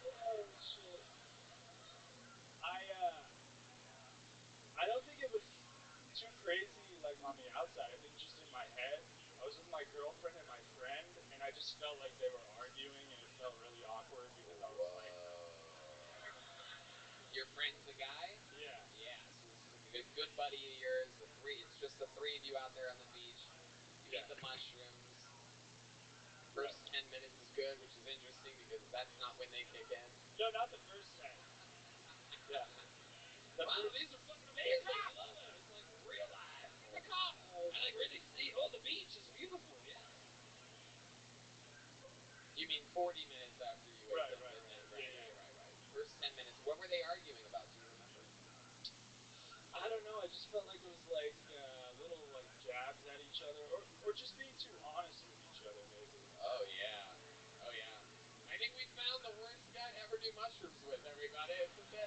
Oh shit. I don't think it was too crazy like on the outside. I think just in my head. I was with my girlfriend and my friend, and I just felt like they were arguing, and it felt really awkward because I was like, your friend's a guy? yeah. Yeah, so this is a good buddy of yours. It's just the three of you out there on the beach. You eat the mushrooms. First 10 minutes is good, which is interesting because that's not when they kick in. No, not the first 10. Yeah. Wow, these are fucking amazing. I love it. It's like real life. I'm a cop. I like really see. Oh, the beach is beautiful. Yeah. You mean 40 minutes after you ate them? Right. First 10 minutes. What were they arguing about? Do you remember? I don't know. I just felt like it was like little like jabs at each other, or just being too honest with each other, maybe. Oh yeah. I think we found the worst guy to ever do mushrooms with. Everybody, this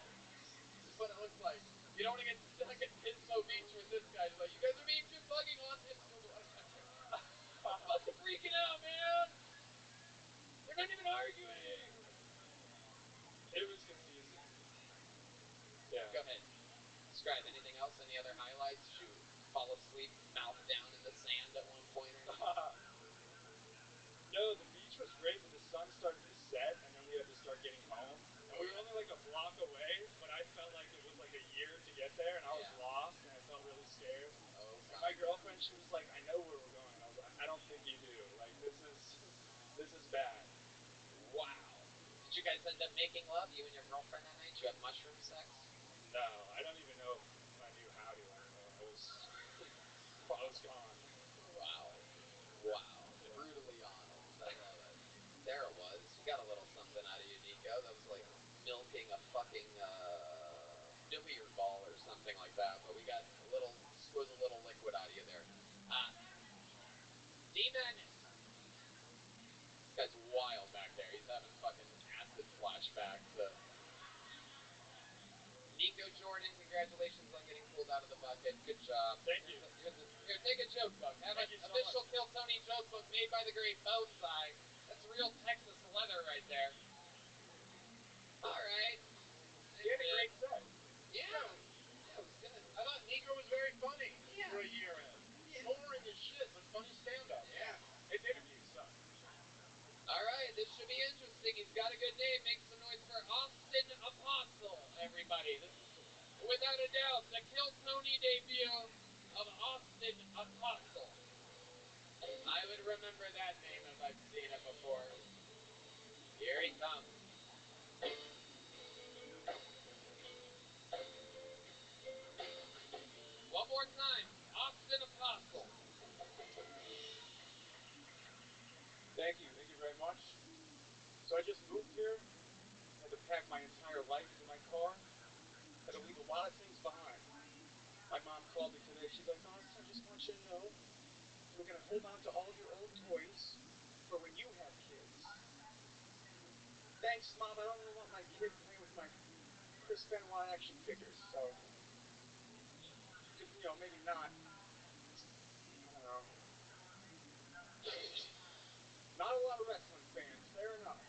is what it looks like. You don't want to get stuck at Pismo Beach with this guy. He's like, you guys are being too fucking honest. I'm fucking freaking out, man. They're not even arguing. It was confusing. Yeah. Go ahead. Describe anything else? Any other highlights? Did you fall asleep, mouth down in the sand at one point or anything? No, the beach was great, but the sun started to set, and then we had to start getting home. And we were only like a block away, but I felt like it was like a year to get there, and I was lost, and I felt really scared. Oh, and my girlfriend, she was like, I know where we're going. I was like, I don't think you do. Like, this is bad. Wow. Did you guys end up making love, you and your girlfriend that night? Did you have mushroom sex? No, I don't even know if I knew how to anymore. I was gone. Wow. Brutally honest. I love it. There it was. You got a little something out of you, Nico. That was like milking a fucking billiard ball or something like that. But we got a little, squeeze a little liquid out of you there. D-Man. This guy's wild back there. He's having fucking acid flashbacks. Nico Jordan, congratulations on getting pulled out of the bucket. Good job. Thank you. Here, take a joke book. Have an official Kill Tony joke book made by the great Bonsai. That's real Texas leather right there. All right. He had a great set. Yeah. It was good. I thought Nico was very funny. Yeah. For a be interesting. He's got a good name. Make some noise for Austin Apostle, everybody. This is, without a doubt, the Kill Tony debut of Austin Apostle. I would remember that name if I've seen it before. Here he comes. One more time, Austin Apostle. Thank you very much. So I just moved here, had to pack my entire life into my car, had to leave a lot of things behind. My mom called me today, she's like, Austin, I just want you to know, we're gonna hold on to all of your old toys for when you have kids. Thanks, Mom, I don't really want my kid playing with my Chris Benoit action figures, so, you know, maybe not. I don't know. Not a lot of wrestling fans, fair enough.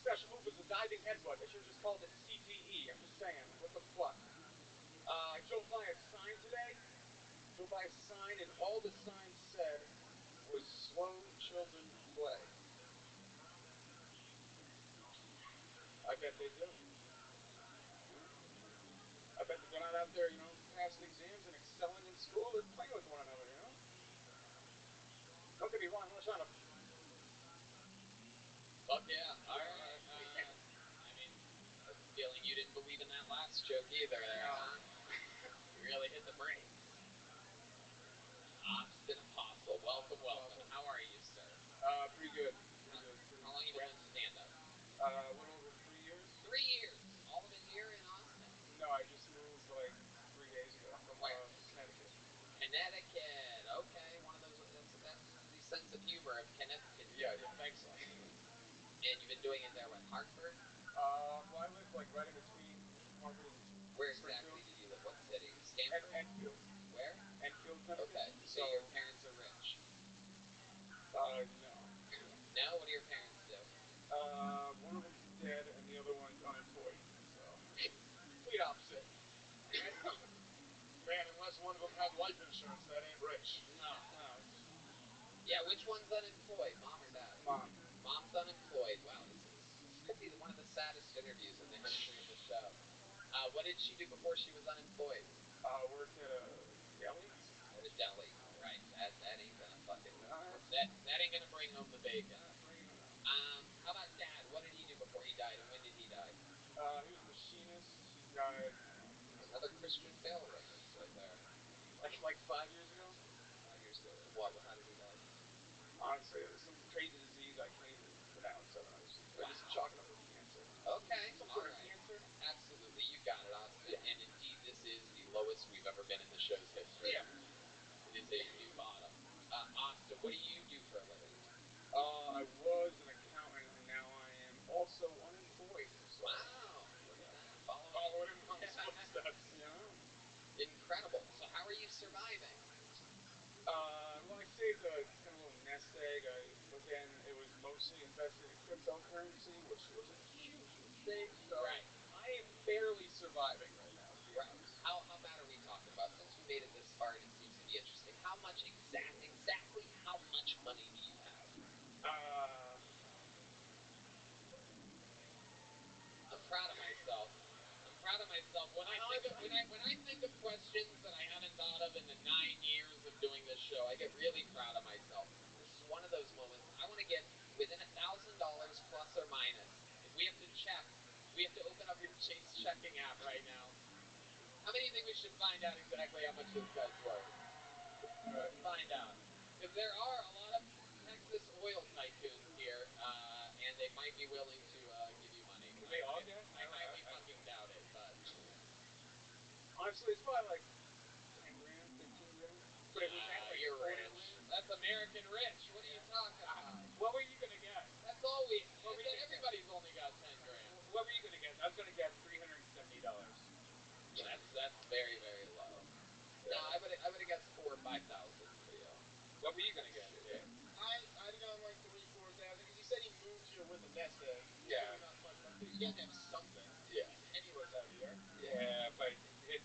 Special move was a diving headbutt. They should have just called it CTE. I'm just saying, like, what the fuck? I drove by a sign today. Drove by a sign, and all the sign said was slow children play. I bet they do. I bet they're not out there, you know, passing exams and excelling in school. They're playing with one another, you know? Don't get me wrong, I'm not trying to. Fuck yeah. All right. I mean, I have a feeling you didn't believe in that last joke either there, huh? You really hit the brakes. Austin Apostle, welcome. How are you, sir? Pretty good. How long have you been doing stand-up? A little over 3 years. 3 years. All of it here in Austin? No, I just moved like 3 days ago from where? Connecticut. Connecticut. Okay, one of those. That's the sense of humor of Connecticut. Yeah, thanks. And you've been doing it there, what, Hartford? Well, I live like right in between Hartford and Where Springfield. exactly did you live? What city? Stamford? Enfield. Where? Enfield, Connecticut. Okay, so your parents are rich? No. No? What do your parents do? One of them's dead and the other one's unemployed. So, complete opposite. Man, unless one of them had life insurance, that ain't rich. No. Yeah, which one's unemployed, mom or dad? Mom. Mom's unemployed. Wow, this could be one of the saddest interviews in the history of the show. What did she do before she was unemployed? Worked at a deli. At a deli, right? That ain't gonna fucking that ain't gonna bring home the bacon. How about dad? What did he do before he died, and when did he die? He was a machinist. He died. Another Christian Bale reference right there. Like 5 years ago. 5 years ago. What? How did he die? Honestly, it was some crazy disease I can't even pronounce. I just chalk it up with cancer. Okay. Some sort of cancer. Absolutely, you got it, Austin. Yeah. And indeed, this is the lowest we've ever been in the show's history. Yeah. It is a new bottom. Austin, what do you do for a living? I was an accountant, and now I am also unemployed. So. Wow. Look at that. Following in mom's footsteps. You know? Incredible. So how are you surviving? Well, I saved a kind of little nest egg. Again, it was mostly invested in cryptocurrency, which was a huge mistake. So right. I am barely surviving right now, to be honest. How bad are we talking about? Since we made it this far, and it seems to be interesting, how much exactly how much money do you have? I'm proud of myself. When I think of questions that I haven't thought of in the 9 years of doing this show, I get really proud of myself. This is one of those moments. I want to get within $1,000 plus or minus. If we have to check, we have to open up your Chase checking app right now. How many think we should find out exactly how much this guy's worth? Let's find out. Because there are a lot of Texas oil tycoons here, and they might be willing to give you money. Can they all get? I highly fucking doubt it, but honestly, it's probably like 10 grand, 15 grand. But it was at like you're 40 rich. grand. That's American rich. What are you talking about? What were you gonna get? That's all we. Everybody's only got 10 grand. What were you gonna get? I was gonna get $370. That's very, very low. No, I would have guessed 4,000 or 5,000 for you. What were you gonna get, Jay? I'd have gone like 3,000-4,000 because he said he moved here with a nest egg. Yeah. Really not much money. He had to have something. Yeah. He's penniless out here. Yeah, but his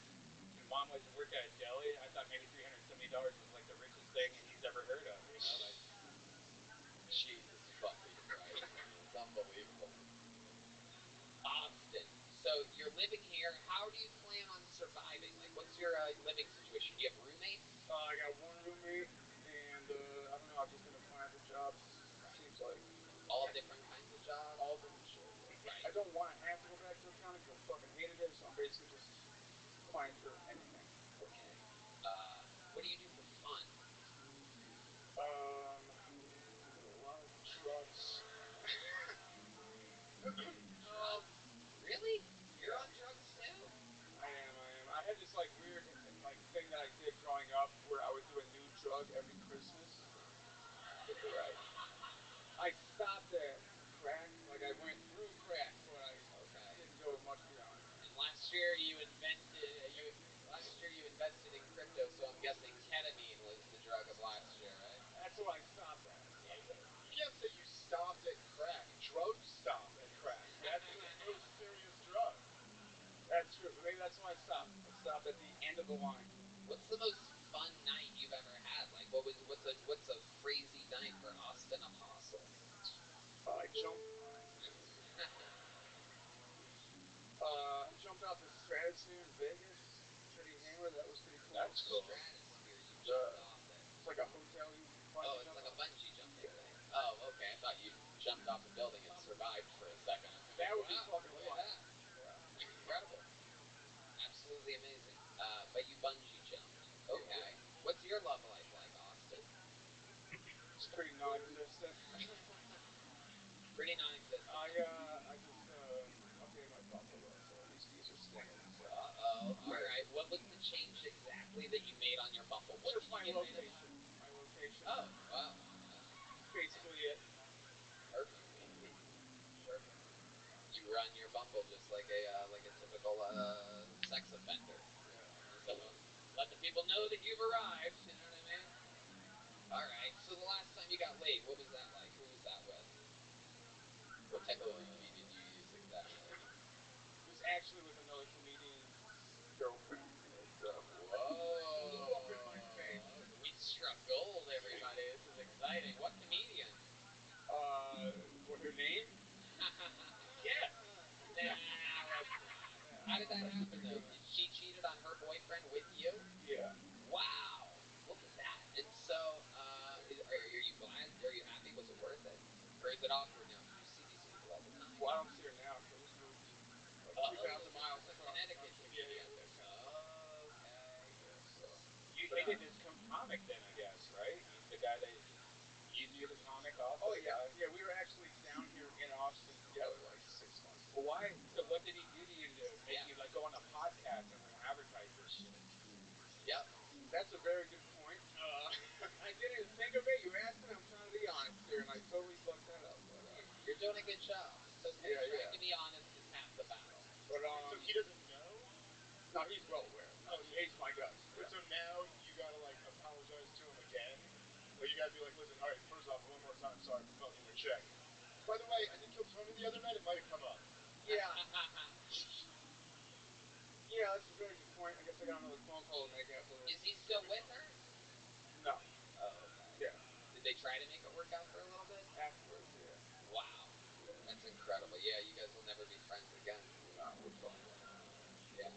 mom was work at a deli. I thought maybe $370 was like the richest thing he's ever heard of. You know, like. Jesus fucking So you're living here. How do you plan on surviving? Like, what's your living situation? Do you have roommates? I got one roommate, and I don't know. I'm just gonna apply for jobs. Seems like All different kinds of jobs. all different shit. Yeah. Right. I don't want to have to go back to accounting because I fucking hated it. So I'm basically just applying for anything. Okay. What do you do for fun? A lot of drugs. Drugs? Really? You're on drugs too? I am. I had this like weird like thing that I did growing up where I would do a new drug every Christmas. Right. I stopped at crack. Like I went through crack, but I didn't go much beyond. And last year you invested in crypto, so I'm guessing ketamine was the drug of last year, right? That's what I stopped at. Yeah. You can't say you stopped at crack. Drugs stop at crack. That's the most serious drug. That's true. Maybe that's why I stopped. I stopped at the end of the line. What's the most fun night you've ever had? Like, what's a crazy night for Austin Apostle? I jumped. I jumped out the stratosphere in Vegas. Pretty hammered. That was pretty cool. That's cool. Stratosphere. You jumped off it. It's like a hotel you bungee Oh, it's jump like a off. bungee jumping thing. Oh, okay. I thought you jumped off a building and survived for a second. That would be fucking look fun. at that. Yeah. Incredible. Absolutely amazing. But you bungee jumped. Okay. What's your love life like, Austin? It's pretty non-existent. Pretty non-existent. I just updated my bumper though, so at least these are stinging. So. Uh-oh. All right. What was the change exactly that you made on your bumper? What Just did you my get rid of? location. My location. Oh, wow. Basically it. Perfect. Perfect. You run your bumble just like a typical sex offender. Yeah. So let the people know that you've arrived. You know what I mean? All right. So the last time you got laid, what was that like? Who was that with? What type of movie did you use exactly? It was actually with another comedian's girlfriend. Whoa! Blew up in my face. We struck gold, everybody. This is exciting. What comedian? What her name? Yes. Nah, let's not. How did that happen though? She cheated on her boyfriend with you? Yeah. Wow. Look at that. And so, are you glad? Are you happy? Was it worth it? Or is it awkward now because you see these people all the time? Well, I don't see her now because I just moved like 2,000 miles this is a across Connecticut the country. comedian. Yeah, kind of. Okay. Yeah, so you hated this comic then, I guess, right? The guy that you knew the comic off. Oh yeah, yeah. We were actually down here in Austin together like 6 months. Well, why? So what did he do to you to make you like go on a podcast and we'll advertise this shit? Yep. That's a very good point. I didn't even think of it. You asked me. I'm trying to be honest here, and I totally fucked that up. But You're doing a good job. It's okay. Yeah, Trying yeah. to be honest is half the battle. But so he doesn't know. no, he's well aware. Oh, He hates my guts. But so now you gotta like apologize to him again. Like you gotta be like, listen, all right, first off, one more time, sorry for fucking your chick. By the way, I did kill Tony the other night. It might have come up. Yeah. Yeah, that's a very good point. I guess I got another phone call to make afterwards. Is he still with her? No. Oh, okay. Yeah. Did they try to make it work out for a little bit? Afterwards, yeah. Wow. That's incredible. Yeah, you guys will never be friends again. No, we're fine. Yeah.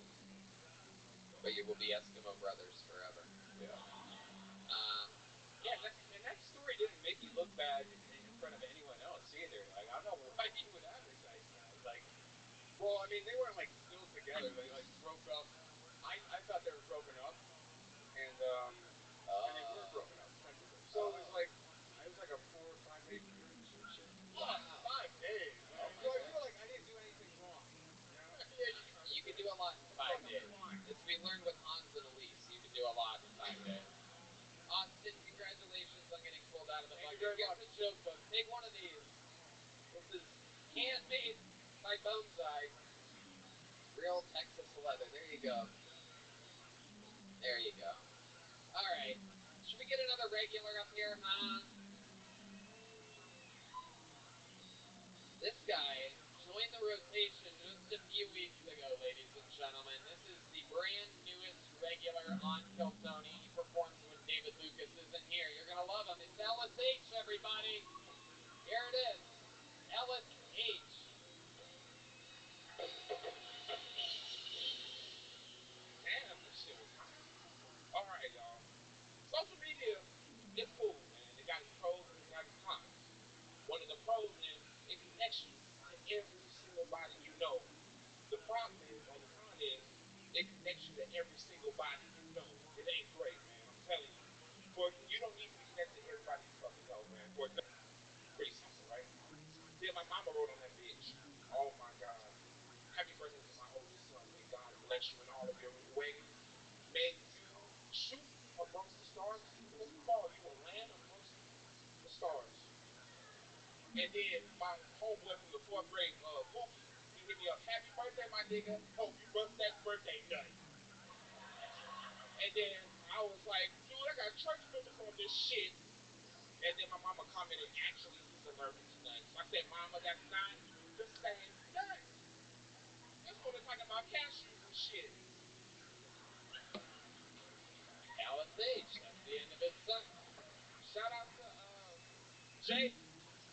But you will be Eskimo brothers forever. Yeah. Yeah, And that story didn't make you look bad in front of anyone else either. Like, I don't know why you would advertise that. Like, well, I mean, they weren't like still together. They like broke up. I thought they were broken up, and they were broken up technically. So it was like a 4 or 5 day relationship shit. Wow. 5 days. Oh my So I God. feel like I didn't do anything wrong. You know? Yeah, You can do a lot in 5 days. Fine. As we learned with Hans and Elise, you can do a lot in 5 days. Austin, congratulations on getting pulled out of the Thank bucket. you very Here's much. a joke book. Take one of these. This is handmade by Bonsai. Real Texas leather. There you go. There you go. All right. Should we get another regular up here, huh? This guy joined the rotation just a few weeks ago, ladies and gentlemen. This is the brand newest regular on Kiltony. He performs when David Lucas isn't here. You're going to love him. It's Ellis H., everybody. Here it is. Ellis H. stars. What's it called? You a land amongst the stars. And then my homeboy from the fourth grade, Pookie, he hit me up. Happy birthday, my nigga. Hope you bust that birthday nut. And then I was like, dude, I got church members on this shit. And then my mama commented, actually, he's allergic to nuts. I said, Mama, that's not the same nut. This woman talking about cashews and shit. Alice H. That's the end of his sentence. Shout out to Jake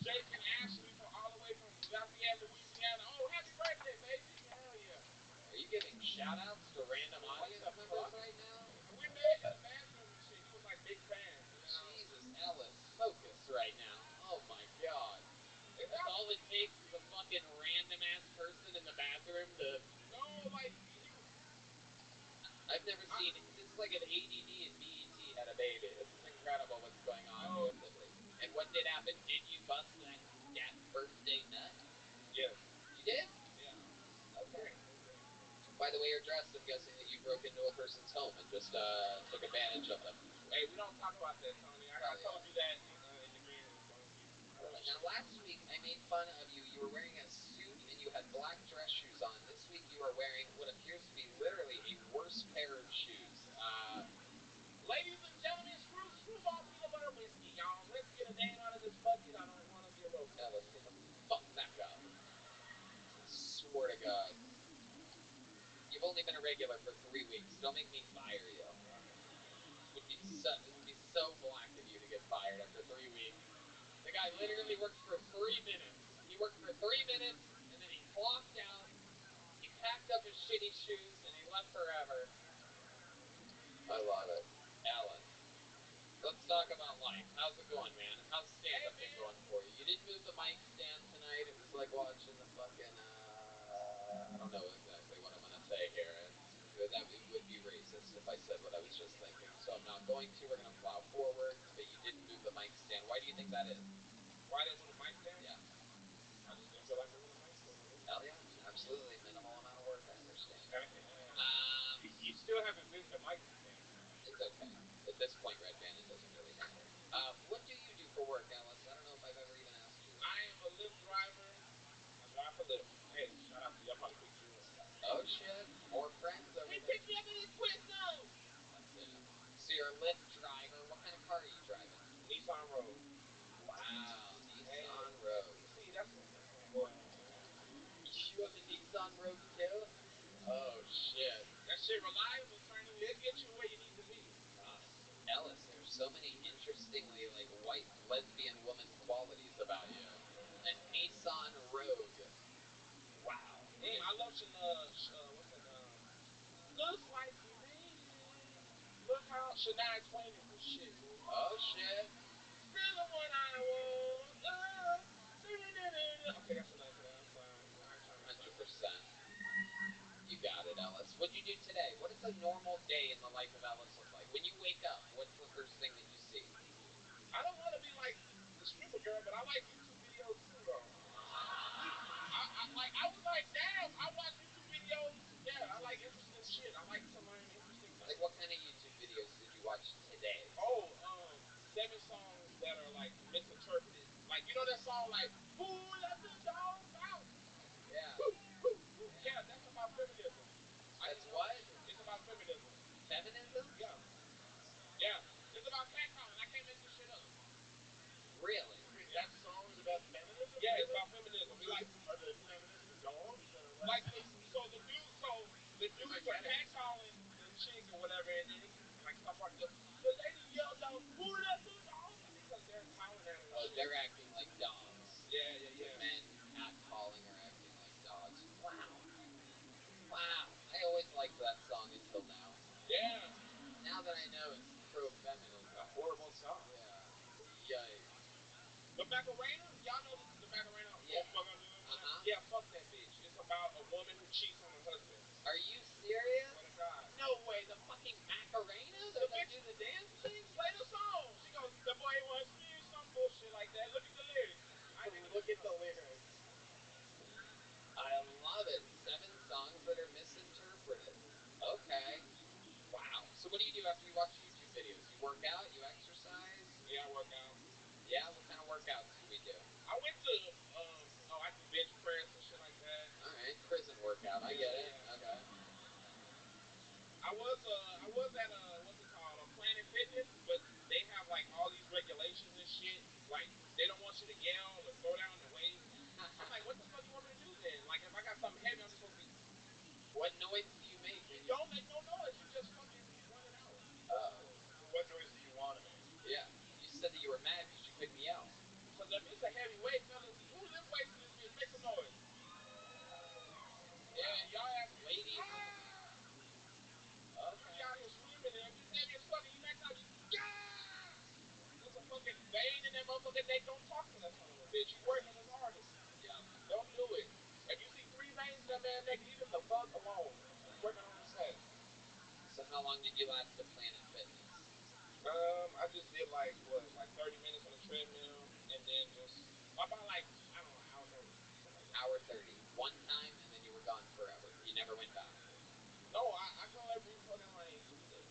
and Ashley from all the way from Lafayette, Louisiana. Oh, happy birthday, baby. Hell yeah. Are you giving shout outs to random audience members right now? We met in the bathroom and shit. He was like big fans. And then Jesus, Ellis, focus right now. Oh my god. That's all it takes is a fucking random ass person in the bathroom to. No, like I've never seen. It's like an ADD and BET had a baby. This is incredible what's going on here. And what did happen? Did you bust that birthday nut? yes. You did? Yeah. Okay. By the way you're dressed, I'm guessing that you broke into a person's home and just took advantage of them. Hey, we don't talk about that, Tony. I told you that in the beginning, Tony. Now, last week I made fun of you. You were wearing a suit and you had black dress shoes on. This week you are wearing what appears to be literally a worse pair of shoes. Ladies and gentlemen, screwball peanut butter whiskey, y'all. Let's get a name out of this bucket. I don't want to be a rope. Ellis, get the fuck back up. I swear to God. You've only been a regular for 3 weeks. Don't make me fire you. It would be so black of you to get fired after 3 weeks. The guy literally worked for 3 minutes. He worked for 3 minutes, and then he clocked out. He packed up his shitty shoes, and he left forever. I love it. Alan, let's talk about life. How's it going, man? How's stand-up been going for you? You didn't move the mic stand tonight. It was like watching the fucking, I don't know exactly what I'm going to say here. It would be racist if I said what I was just thinking. So I'm not going to. We're going to plow forward. But you didn't move the mic stand. Why do you think that is? Why didn't move the mic stand? Yeah. I just didn't feel like moving the mic stand. Hell yeah. Absolutely. Minimal amount of work. I understand. You still haven't been to mic stand. It's okay. At this point, Red Band, it doesn't really matter. What do you do for work, Alice? I don't know if I've ever even asked you. I am a Lyft driver. I drive for Lyft. Hey, shout out to you. I probably picked you up. Oh shit, more friends over there. He picked me up in his Quizno. That's it. So you're a Lyft driver. What kind of car are you driving? Nissan Rogue. Wow, Nissan Rogue. See, that's my boy. You have a Nissan Rogue too? Oh shit. That shit reliable, Tony. It'll get you where you need to be. Ellis, there's so many interestingly like white lesbian woman qualities about you. A Nissan Rogue. Wow. I love what's that? Looks like we made it. Look how Shania Twain is the shit, dude. Oh shit. Still the one I want. Okay, that's enough of that. I'm sorry. I ain't trying to 100%. You got it, Ellis. What'd you do today? What does a normal day in the life of Ellis look like? When you wake up, what's the first thing that you see? I don't want to be like the stripper girl, but I like YouTube videos too, though. I was like, damn, I watch YouTube videos. Yeah, I like interesting shit. I like to learn interesting things. Like, what kind of YouTube videos did you watch today? Oh, 7 songs that are like misinterpreted. Like, you know that song like, who let the dogs out? Yeah. Yeah, that's about feminism. That's what? It's about feminism. Feminism? Yeah. Yeah. It's about catcalling. I can't make this shit up. Really? Wait, that song is about feminism? Yeah, it's about feminism. We like, Are the feminists the dogs? Or what? like the dudes are catcalling the chick or whatever, and then like some part the lady yells out, "Who let the dogs out?" Because they're calling at her. Oh, they're acting like dogs. Yeah. The men catcalling are acting like dogs. Wow. Wow. I always liked that song until now. Yeah. Now that I know it's pro-feminism. A horrible song. Yeah. Yikes. The Macarena, y'all know the Macarena? Yeah. Yeah, fuck that bitch. It's about a woman who cheats on her husband. Are you serious? Swear to God. No way. The fucking Macarena? The bitch do the dance thing? Play the song. She goes, the boy wants me, some bullshit like that. Look at the lyrics. Look at the lyrics. I love it. 7 songs that are misinterpreted. Okay. Wow. So what do you do after you watch YouTube videos? You work out? You exercise? Yeah, I work out. Yeah, what kind of workouts do we do? I went to I do bench press and shit like that. All right, prison workout. I get it. Okay. I was at what's it called, a Planet Fitness, but they have like all these regulations and shit. Like they don't want you to yell or throw down the weight. I'm like, what the fuck you want me to do then? Like if I got something heavy, I'm just supposed to be. What noise do you make? You don't make no noise. You just fucking run it out. Oh. But what noise do you want to make? Yeah. You said that you were mad because you couldn't yell. Cause if it's a heavy weight, fellas, who lift weights in this bitch? Make some noise. Yeah, y'all ask Ladies. Ah! You Okay. be out here swimming, and if it's heavy as fuck, and you max out, you yeah. There's a fucking vein in that motherfucking neck. Don't talk to that son of a bitch. He's working his hardest. Yeah. Don't do it. If you see 3 veins in that man's neck, leave him the fuck alone. He's working on his set. So how long did you last at Planet Fitness? I just did like 30 minutes on the treadmill, and then just about like I don't know, an hour 30, something like that. Hour 30. One time, and then you were gone forever. You never went back. No, I go every fucking like Tuesday.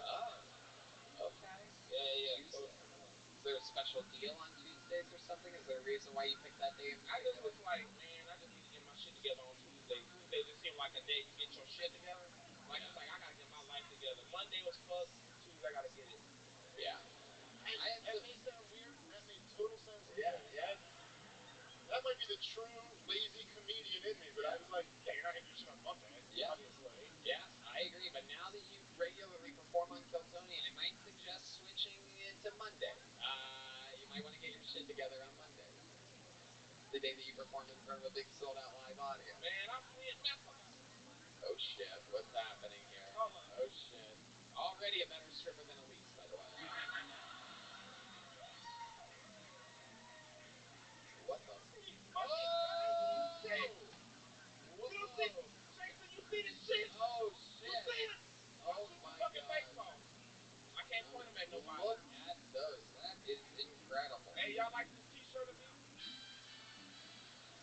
Oh. Okay. Yeah. So is there a special deal on Tuesdays or something? Is there a reason why you picked that day in I just particular? was like, man, I just need to get my shit together on Tuesday. Tuesday just seemed like a day you get your shit together. Like it's like I gotta get my life together. Monday was fucked. Tuesday I gotta get it. Yeah. And that may sound weird. That made total sense to Yeah, me. yeah. That might be the true lazy comedian in me, but I was like, yeah, you're not gonna do shit on Monday, Yeah. obviously. Yeah, I agree. But now that you regularly perform on Killzone, I might suggest switching it to Monday. You might want to get your shit together on Monday. The day that you perform in front of a big sold-out live audience. Man, I'm playing fuck out. Oh shit, what's happening here? Hold on. Oh shit. Already a better stripper than Elise, by the way. What the? You fucking guys, shit. Whoa! You don't see, Jason, you see this shit? Oh You shit! see it? I'm Oh shooting my fucking god! baseball. I can't point them at nobody. Look at those. That is incredible. Hey, y'all like this T-shirt of me?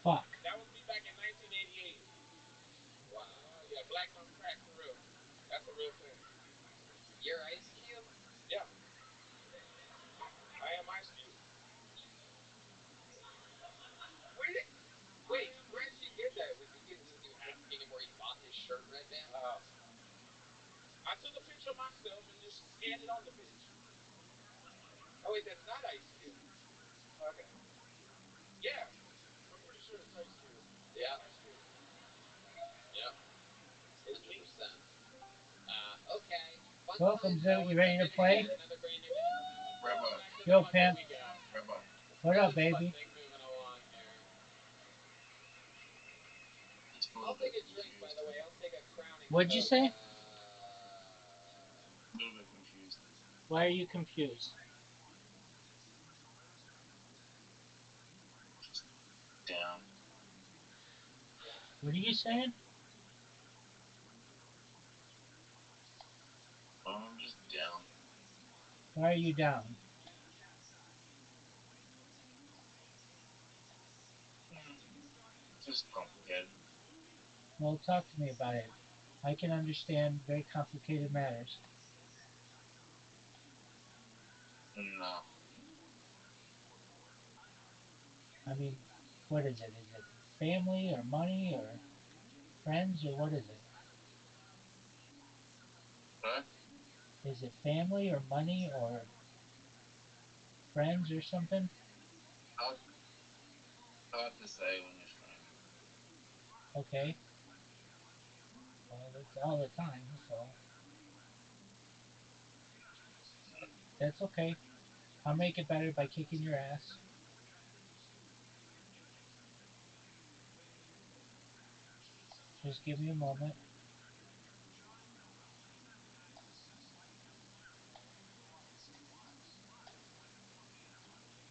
Fuck. That was me back in 1988. Wow. Yeah, Black Don't Crack for real. That's a real thing. You're Ice Cube? Yeah, I am Ice Cube. Wait, where did you get that? Was he asking him where he bought his shirt Red Band? I took a picture of myself and just scanned it on the bitch. Oh wait, that's not Ice Cube. Okay. Yeah. I'm pretty sure it's Ice Cube. Yeah. Ice Cube. Yep. It's me. 100%. Okay. Fun Welcome, times, Zoe. though. You ready to play? Another brand new intro. Rabbi. Back to the Yo, Monday Pimp. we go. Rabbi. What up, Really fun baby? thing moving along here. Just a I'll little bit take a drink, by confused. the way. I'll take a crowning. What'd you say? A little bit confused. Why are you confused? Just down. What are you saying? Oh, I'm just down. Why are you down? Just complicated. Well, talk to me about it. I can understand very complicated matters. No. I mean, what is it? Is it family or money or friends or what is it? What? Is it family or money or friends or something? Hard, hard to say when you're streaming. Okay. Well, it's all the time, so that's okay. I'll make it better by kicking your ass. Just give me a moment.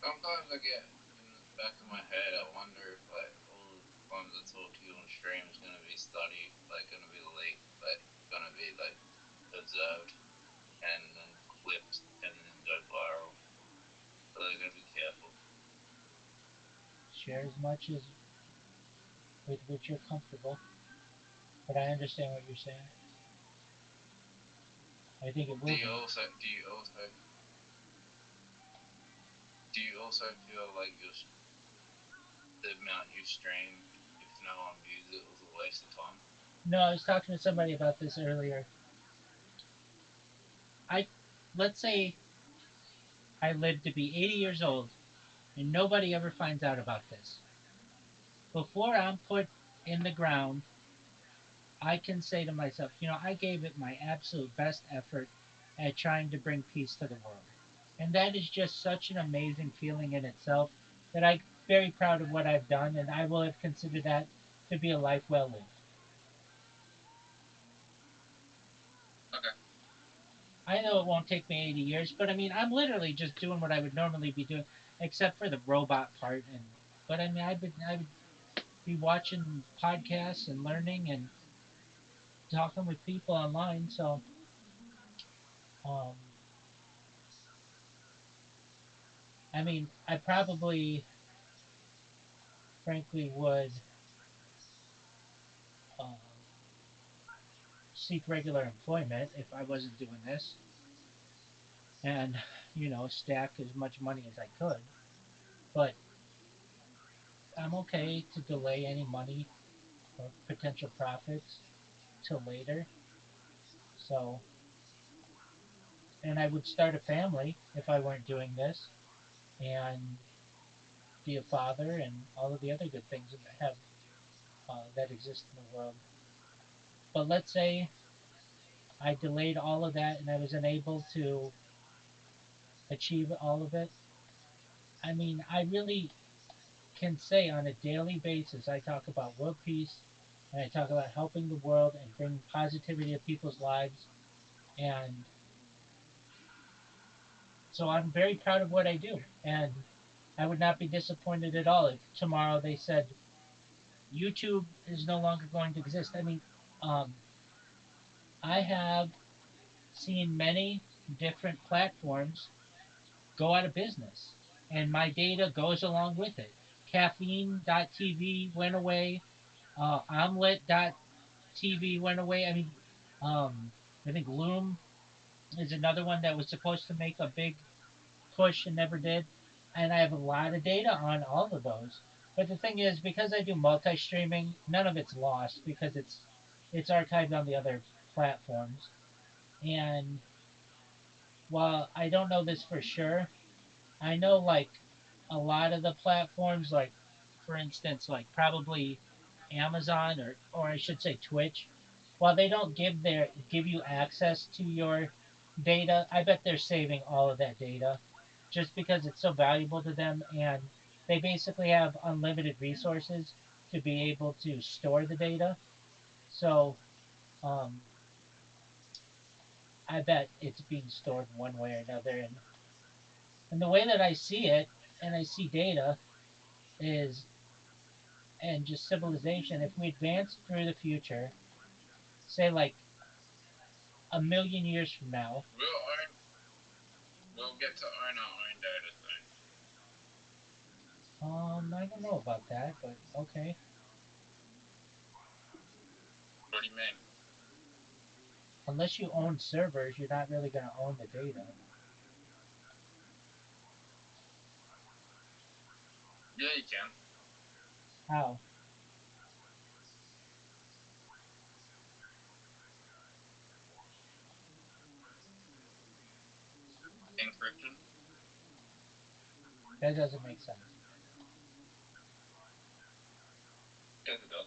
Sometimes I get in the back of my head, I wonder if like all the times I talk to you on stream is gonna be studied, like gonna be leaked, like gonna be like observed and then clipped and then go viral. So they're gonna be careful. Share as much as with which you're comfortable. But I understand what you're saying. I think it Do will you be. also feel like the amount you stream, if no one views it, was a waste of time? No, I was talking to somebody about this earlier. I let's say I live to be 80 years old and nobody ever finds out about this. Before I'm put in the ground, I can say to myself, I gave it my absolute best effort at trying to bring peace to the world. And that is just such an amazing feeling in itself that I'm very proud of what I've done, and I will have considered that to be a life well lived. Okay. I know it won't take me 80 years, but I mean, I'm literally just doing what I would normally be doing, except for the robot part. But I mean, I would be watching podcasts and learning and talking with people online. So, um, I mean, I probably, frankly, would um, seek regular employment if I wasn't doing this, and stack as much money as I could. But I'm okay to delay any money or potential profits till later. So, and I would start a family if I weren't doing this, and be a father, and all of the other good things that have that exist in the world. But let's say I delayed all of that and I was unable to achieve all of it. I mean, I really can say on a daily basis, I talk about world peace and I talk about helping the world and bringing positivity to people's lives. And so I'm very proud of what I do. And I would not be disappointed at all if tomorrow they said YouTube is no longer going to exist. I mean, um, I have seen many different platforms go out of business, and my data goes along with it. Caffeine.tv went away. Omelet.tv went away. I mean, I think Loom is another one that was supposed to make a big push and never did. And I have a lot of data on all of those. But the thing is, because I do multi-streaming, none of it's lost because it's archived on the other platforms. And while I don't know this for sure, I know like a lot of the platforms, like for instance, like probably Amazon or I should say Twitch, while they don't give you access to your data, I bet they're saving all of that data just because it's so valuable to them, and they basically have unlimited resources to be able to store the data. So um, I bet it's being stored one way or another, and the way that I see it, and I see data is and just civilization. If we advance through the future, say like a million years from now, We'll own. We'll get to own our own data soon. I don't know about that, but okay. What do you mean? Unless you own servers, you're not really going to own the data. Yeah, you can. How? Encryption. That doesn't make sense. Yes, it does.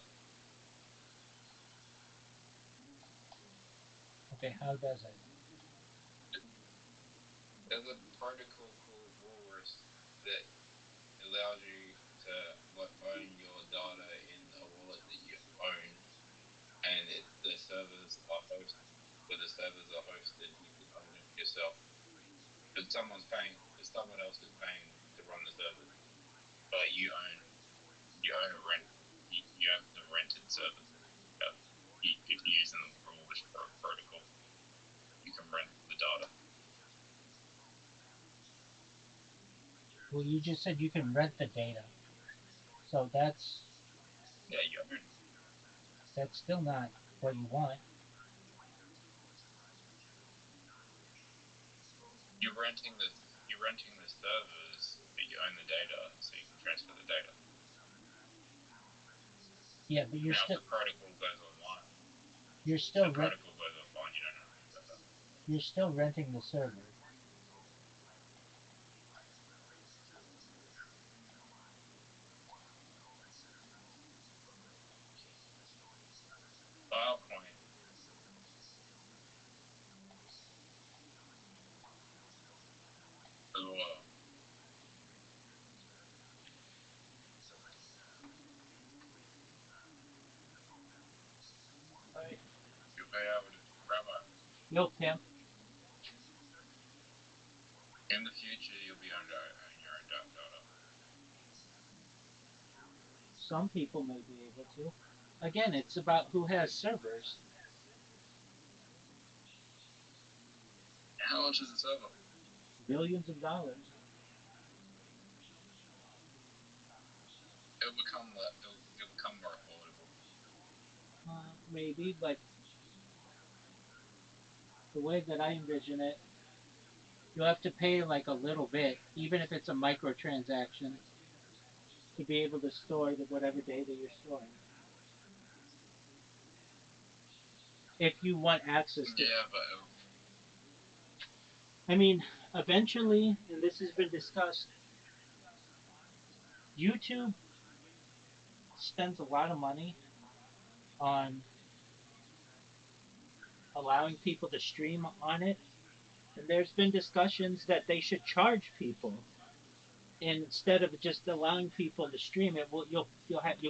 Okay, how does it? There's a protocol called Walrus that allows you to own your data in a wallet that you own, and the servers are hosted. Where the servers are hosted, you can own it yourself. But someone else is paying to run the servers, but you own a rent. You have the rented servers. If you're using the Walrus protocol, you can rent the data. Well, you just said you can rent the data, so Yeah, you own. that's still not what you want. you're renting the servers, but you own the data, so you can transfer the data. Yeah, but Now, if the protocol goes online, you're still the protocol goes offline. You don't own the data. you're still renting the server. Filecoin. As well. Right. You'll be able to Rabbi. Yo, Tim. In the future, you'll be able to own your own data. Some people may be able to. Again, it's about who has servers. How much is the server? Billions of dollars. It'll become more affordable. Maybe, but the way that I envision it, you'll have to pay like a little bit, even if it's a microtransaction, to be able to store whatever data you're storing. If you want access to it. Yeah, but I mean, eventually, and this has been discussed, YouTube spends a lot of money on allowing people to stream on it, and there's been discussions that they should charge people instead of just allowing people to stream it. Well, you'll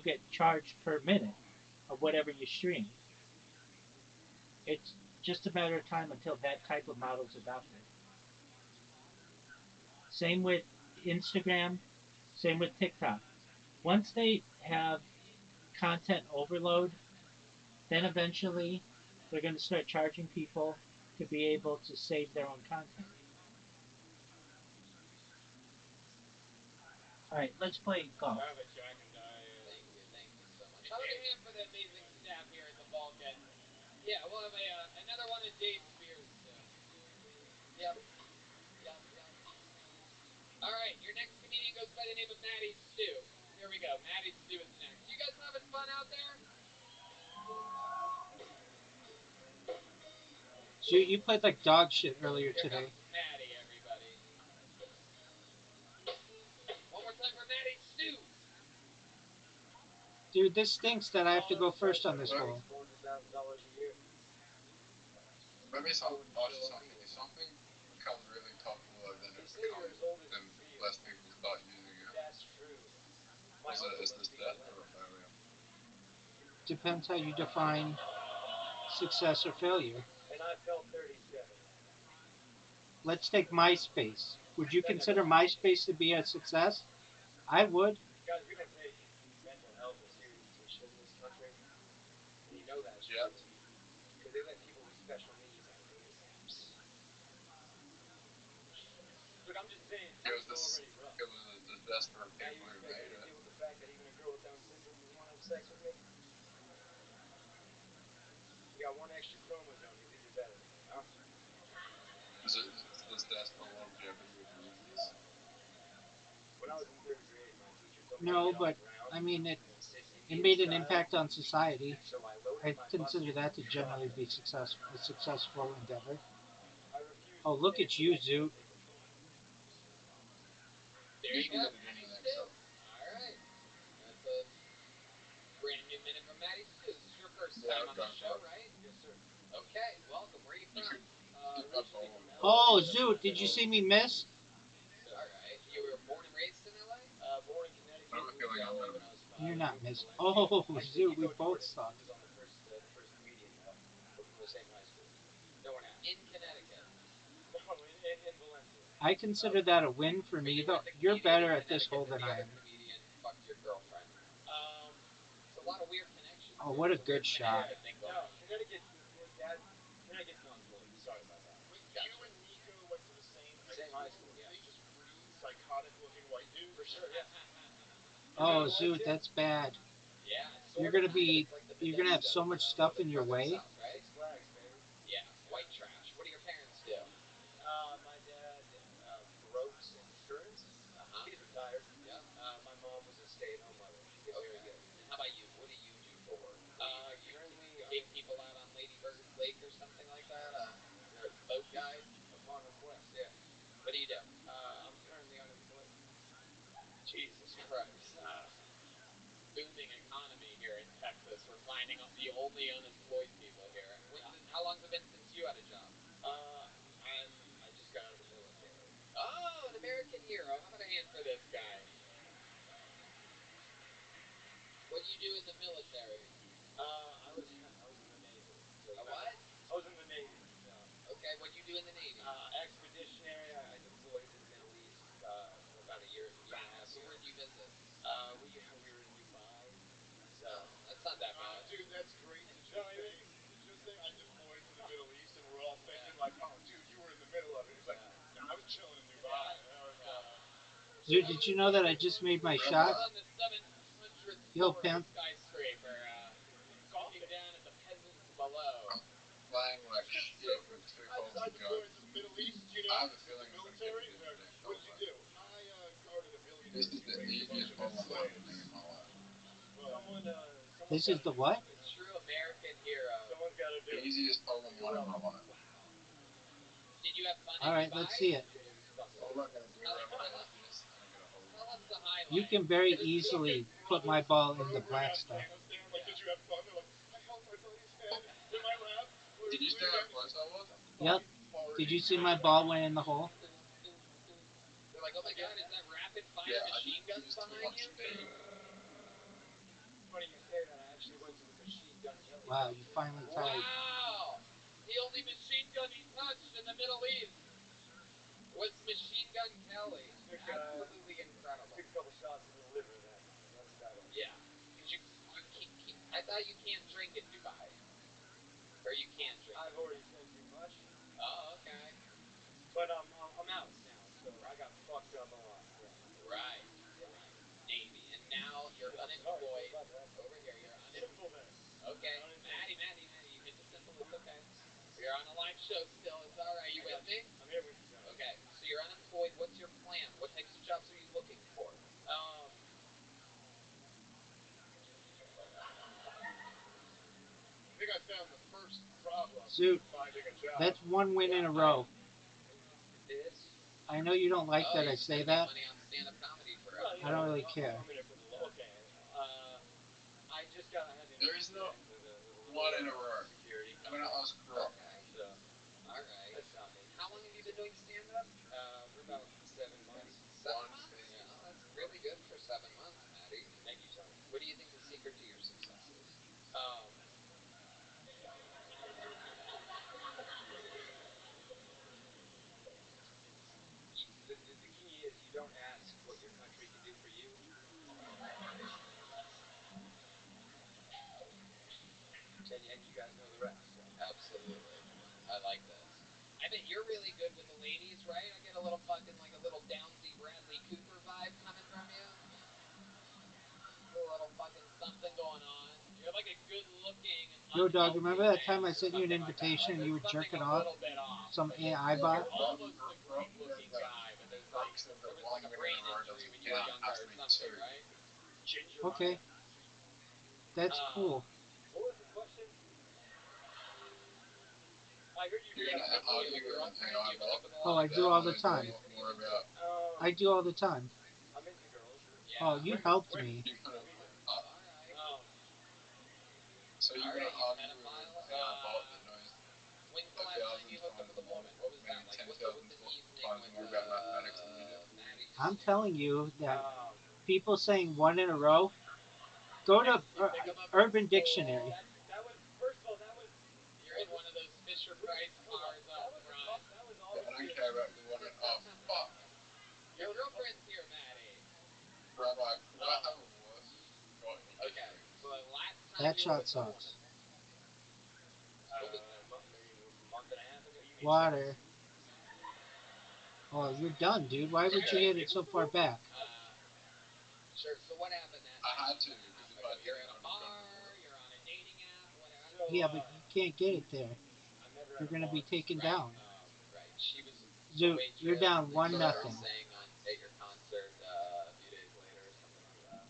get charged per minute of whatever you stream. It's just a matter of time until that type of model is adopted. Same with Instagram, same with TikTok. Once they have content overload, then eventually they're going to start charging people to be able to save their own content. All right, let's play golf. I have a Jack and die. Thank you so much. How about a hand for the amazing staff here at the Vulcan? Yeah, we'll have another one of Dave's beers too. Yep. All right, your next comedian goes by the name of Maddie Stew. Here we go. Maddie Stew is next. You guys having fun out there? So you played like dog shit earlier Here today. comes Maddie, everybody. One more time for Maddie Stew. Dude, this stinks that I have to go first on this hole. $400,000 a year. maybe something becomes really popular, then less people start using it. That's true. Is this death or a failure? Depends how you define success or failure. And I felt 37. Let's take MySpace. Would you consider MySpace to be a success? I would. Guys, we don't take mental health as serious as we should in this country. And you know that, Yeah. because they let people with special needs out of this. Look, I'm just saying, It was already rough. It was a disaster for Now people you who expect made me to it. deal with the fact that even a girl with Down syndrome doesn't want to have sex with me? You got one extra chromosome, you think you're better than me, huh? Is this death for longevity of users? When I was in 3rd grade, my teacher told me No, to get but on the ground. I mean it made an impact on society. So I loaded I my consider that to generally be a successful endeavor. Oh, look at you, Zoot. There you go, Maddie Stew. All right. That's a brand new minute from Maddie Stew. This is your first time on the show, right? Yes, sir. Okay, welcome. Where are you from? Originally from LA. Oh, Zoot, did you see me miss? All right. You were born and raised in LA? Born in Connecticut. I have a feeling I'm when I was 5. You're not missing. Oh, Zoot, we both suck. He was on the first comedian from the same high school. No one asked. In Connecticut. No, in Valencia. I consider that a win for me, though. You're better at this hole than I am. Comedian fucked your girlfriend. It's a lot of weird connections. Oh, what a good shot. No, Connecticut's not Florida. Sorry about that. Wait, you and Nico went to the same high school. Did they just breed psychotic-looking white dudes? For sure, yeah. Oh, Zoot, that's bad. Yeah. You're gonna have so much stuff in your way. Right? Six Flags, baby. Yeah. White trash. What do your parents do? My dad that? You're a boat guide? Upon request, yeah. What do you do? I'm currently unemployed. Jesus Christ. Booming economy here in Texas. We're finding the only unemployed people here. How long's it been since you had a job? I just got out of the military. Oh, an American hero. How about a hand for this guy? What do you do in the military? I was in the Navy. So A what? I was in the Navy. So. Okay, what do you do in the Navy? Expeditionary. I deployed to the Middle East about a year and a half So ago. where'd you visit? We were in Dubai. So that's not that bad. Dude, that's great. Did you just say I deployed to the Middle East, and we're all thinking like, oh, dude, you were in the middle of it. He's like, no, I was chilling in Dubai. That was, Dude, did you know that I just made my shot? On the 700th Yo, floor pimp. of a skyscraper, looking down at the peasants below. Flying like shit with two I Colton deployed guns. to the Middle East, you I know, have a in feeling the it's gonna get military. a good next What did you do? I guarded a This billionaire is who the raped a bunch easiest of home his I've ever slaves. made in my life. someone This is the gotta do what? it, you The know? true American hero. Someone's got to do The it. easiest home in my life. Wow. Did you have fun All in right, Dubai? let's see it. It was fucking. All I gotta do right now is this, and I get a hold Tell of us the highlights. You can very easily put my ball in the black stuff. Afghanistan, like, did you have fun? They're like, I held my buddy's head in my lap. Did you say how close I was? Yep. Did you see my ball went in the hole? They're like, oh my god, is that rapid fire Yeah, I machine just guns used to behind watch you? me. Funny you say that. I actually went to the Machine Gun Kelly. Wow, you finally tied. Wow! The only machine gun he touched in the Middle East was Machine Gun Kelly. Absolutely incredible. Took a couple shots in the liver then. That's about it. Yeah. Because I thought you can't drink in Dubai. Or you can drink. I've already said too much. Oh, okay. But I'm out now, so I got fucked up a lot. Yeah. Right. Right. Navy. And now you're unemployed. Over here, you're Simple then. Okay. Maddie, you hit the simple. It's okay. You're on a live show still. It's all right. You with me? I'm here with you, John. Okay. So you're unemployed. What's your plan? What types of jobs are you looking for? I think I found the first problem Dude, finding a job. that's one win in a row. It is. I know you don't like that I say that. Money on stand-up comedy for Well, I don't really care. I'm in it for the okay. I just had an There is no with a one in a row. security I'm gonna company. ask Croc. Okay. So All right. that's not me. How long have you been doing stand-up? For about 7 months. 7 months? Yeah, that's really good for 7 months, Maddie. Thank you, Tony. What do you think the secret to your success is? The key is you don't ask what your country can do for you. And you guys know the rest. So. Absolutely. I like this. I bet you're really good with the ladies, right? I get a little fucking like a little Downsy Bradley Cooper vibe coming from you. A little fucking something going on. You're like a good looking. Yo, dog, remember that time I sent you an invitation and you were jerking off? Some AI bot? You're almost a great looking guy, but there was like a brain injury when you were younger or something, right? Ginger. Okay. That's cool. What was the question? I heard you. Oh, I do all the time. I do all the time. I'm into girls. Yeah. Oh, you helped me. So you're gonna argue with a bot that knows When's the last time you hooked up with a woman? What was that like? What's an evening with more about mathematics than you do. Maddie? I'm telling you that people saying one in a row, go to Urban Dictionary. That was, first of all, that was. You're in one of those Fisher Price cars out front. That was I don't care about the woman. Oh, fuck. Your girlfriend's here, Maddie. Rabbi, could I have a worse shot in your Okay, so the last time That you shot were with a woman. sucks. Maybe a month and a half ago. You mean Water. Oh, you're done, dude. Why would you hit it so far back? Sure. So what happened that I night? had to, because if I You're didn't, at a I was going to bar. You're on a dating app. Whatever. So, Yeah, but you can't get it there. You're gonna be taken down. Right. She was. Dude, you're down 1-0. Sang at your concert a few days later or something like that.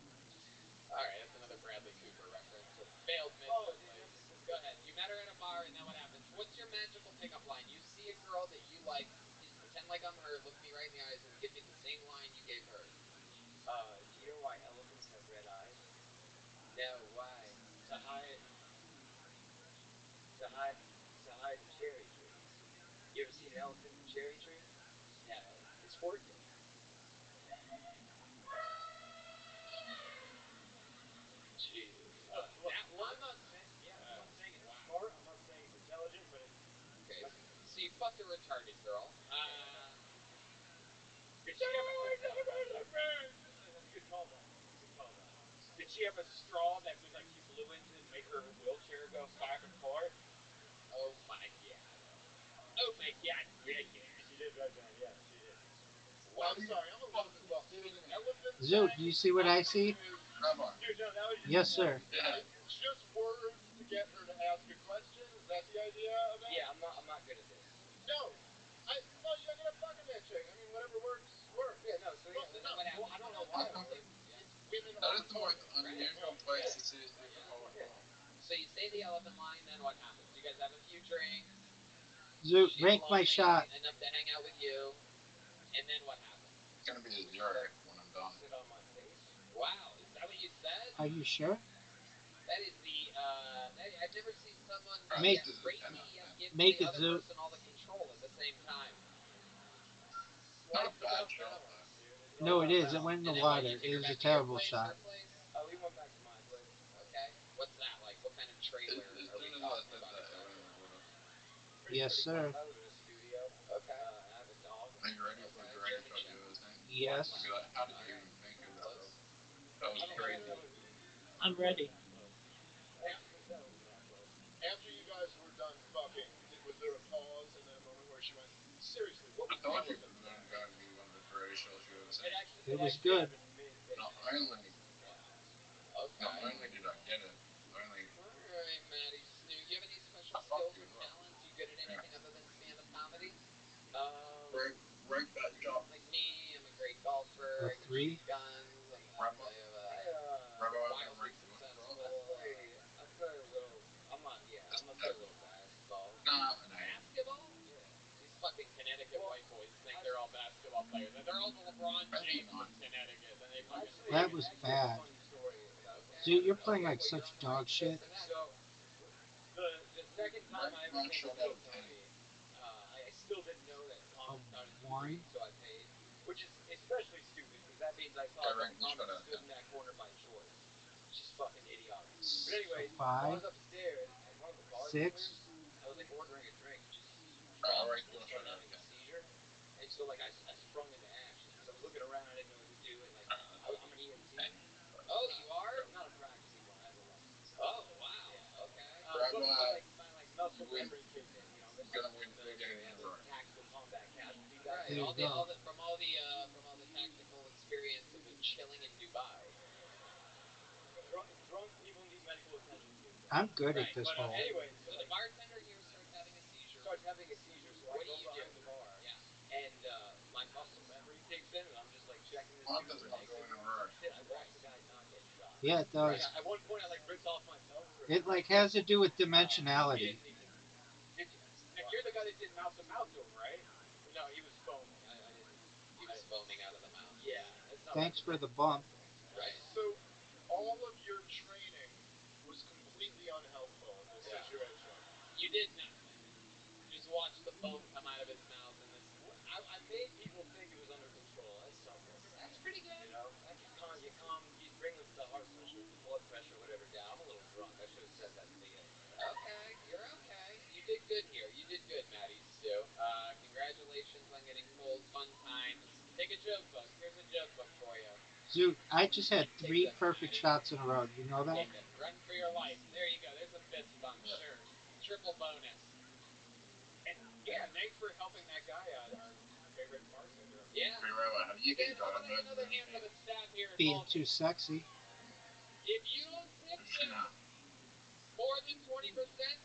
All right, that's another Bradley Cooper reference. A failed miserably. Go ahead. You met her at a bar, and then what happens? What's your magical that you like, just pretend like I'm her, look me right in the eyes, and give me the same line you gave her. Do you know why elephants have red eyes? No, why? To hide, to hide, to hide in cherry trees. You ever seen an elephant in a cherry tree? No. It's working. Jesus. Look, That I'm works? not saying, yeah, I'm not saying it's Wow. smart. I'm not saying it's intelligent, but it's. Okay, so you fucked a retarded girl. Did she have That's a good callback. Good callback. Did she have a straw that was like she blew into to make her wheelchair go back and forth? Oh my god. Oh my god, redhead. She did right then. Yeah, she did. Wow. I'm sorry, I'm a little bit lost. So the elephant Zoot, thing do you see what I see? is Rabbi. Dude, no, that was just. Yes, sir. Yeah. it's just words to get her to ask a question. Is that the idea of it? Yeah, I'm not good at this. No. No, you're gonna fucking that chick. I mean, whatever works, works. Yeah, no. So yeah, So then what well, happens? I don't know why it works. It's women That are is the most retarded. unusual place to see a superpowered Yeah. woman. So you say the elephant line, then what happens? You guys have a few drinks. Zoot, She's rank my lonely shot. enough to hang out with you. And then what happens? It's gonna be a 0 when I'm done. Sit on my face. Wow, is that what you said? Are you sure? That is the I've never seen someone Make- yet rape me yet give Make the it, other Zoot. person all the control at the same time. Not a Life's bad about shot, balance, dude. It's No, all it about is. It balance. went in the And then what, water. you It take her was a back to your terrible place, shot. her place? We went back to my place. Okay. What's that like? What kind of trailer As are we soon as I talking said about that, it went exactly? in the water. Yes, Pretty sir. fun. I live in a studio. Okay. I have a dog. Are you ready for Okay, the direct German shot you Shepherd. ever seen? Yes. You'd be like, how did you Alright. even think of that? Close. That was I don't know. crazy. That was I'm ready. close. That wasn't that close. After you guys were done fucking, was there a pause and then a moment where she went, seriously, what I was told wrong you with it him was going today? to be one of the greatest shows you ever seen. It was actually good. happened mid. Not only, Okay. not only did I get it, only Alright, Maddie Snoo. Do you have any special I fucked skills you or up. talents? You good at anything other than stand-up comedy? Break that job. Like me, I'm a great golfer. A I can 3? shoot guns. Rabbi. I have Rabbi, I wildly break you up, successful. I play a little. I'm not. Yeah, I'm gonna play a little basketball. Nah, no. Basketball? Yeah. These fucking Connecticut Well, white boys think they're all basketball players. They're all the LeBron James of Connecticut. Then they fucking Actually, That was actually bad. a funny story about Okay. Dude, you're playing Okay, like well, you're such on the right dog shit. kiss of that. So, the second time I ever One came to shot do out a of 10. comedy, I still didn't know that comedy started for one? free, so I paid, which is especially stupid because that means I I thought that rank the this comic shot out of stood 10. in that corner by choice, which is fucking idiotic. But So anyways, I 5, was upstairs and one of the 6. bartenders, I was like ordering a drink and just I dropped rank and one shot started out of having a 10. seizure. And so like I sprung into ashes because I was looking around, I didn't know what to do, and like I'm an EMT. Oh, you are? Not a practicing one. I have a license. Oh, wow. Yeah. Okay. But my muscle You win. memory kicked in. You know, I'm Gonna from win the 3 military. games I in have a those row. tactical combat casualty guys. Right. There you go. From all the tactical experience of chilling in Dubai. Drunk people need medical attention too. I'm good Right. at this But hole. anyway, So the bartender here starts having a seizure. starts having a seizure, so I What do go you behind do? the bar, Yeah. and my muscle memory kicks in, and I'm just like checking this Mine dude does for not go exit in a wounds row. and shit. I watch the guy not get shot. Yeah, it does. At one point, I like ripped off my belt for. It like has to do with He dimensionality. didn't even. Nick, you're the guy that did mouth to mouth to him, right? No, he was foaming. I didn't. He was foaming out of the mouth. Yeah, it's not Thanks like for the bump. Right. So, all of your training was completely unhelpful in this Yeah. situation. You did nothing. You just watched the foam come out of his mouth and this. I made people think it was under control. That's something. That's pretty good. You know, you bring the heart pressure, the blood pressure, whatever down. I'm a little drunk. I should have said that at the beginning. Okay, you're okay. You did good here. You did good, Maddie Stu. Congratulations on getting full fun times. Take a joke book. Here's a joke book for you. Dude, I just had Take 3 this, perfect Maddie. shots in a row. Do you know that? Take it. Run for your life. There you go. There's a fist bump. Sure. Triple bonus. And yeah, thanks for helping that guy out, our favorite bartender. Yeah. Hey, Rabbi, have you Again, been how about diagnosed another with hand for anything? the staff here at Being Baltimore? too sexy. If you tip them more than 20%,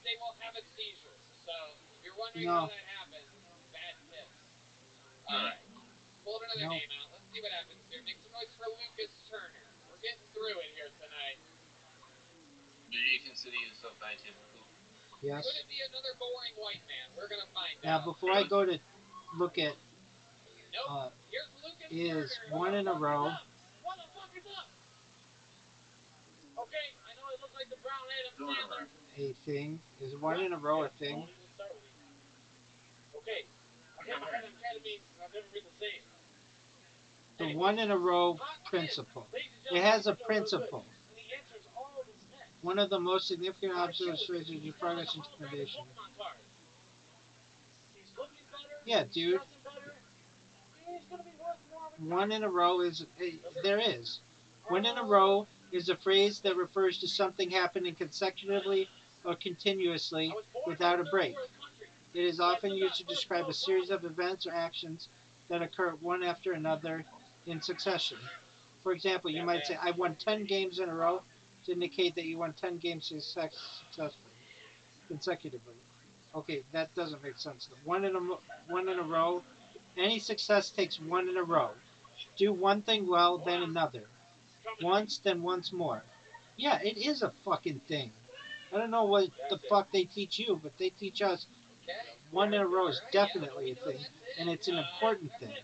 they will have a seizure. So, if you're wondering No. how that happens, bad tips. All right. Pull another No. name out. Let's see what happens here. Make some noise for Lucas Turner. We're getting through it here tonight. Do you consider yourself atypical? Yes. Could it be another boring white man? We're gonna find Now, out. before I go to look at Nope. Here's Lucas is Turner. one in a row. What the fuck is up? Okay, I know I look like the brown Adam Sandler. A thing is one in a row a thing. We'll start with you. Okay, I had amphetamines and I've never been the same. The one in a row principle. It has a principle. And he answers all this text. One of the most significant observations is your progress into innovation. He's looking better. Yeah, dude. Dressing better. He's gonna be worth more. One in a row is there is. One in a row is a phrase that refers to something happening consecutively or continuously without a break. It is often used to describe a series of events or actions that occur one after another in succession. For example, you might say, I won 10 games in a row to indicate that you won 10 games successfully, consecutively. Okay, that doesn't make sense. One in a row, any success takes one in a row. Do one thing well, then another. Once, then once more. Yeah, it is a fucking thing. I don't know what the fuck they teach you, but they teach us one in a row is definitely a thing, and it's an important thing.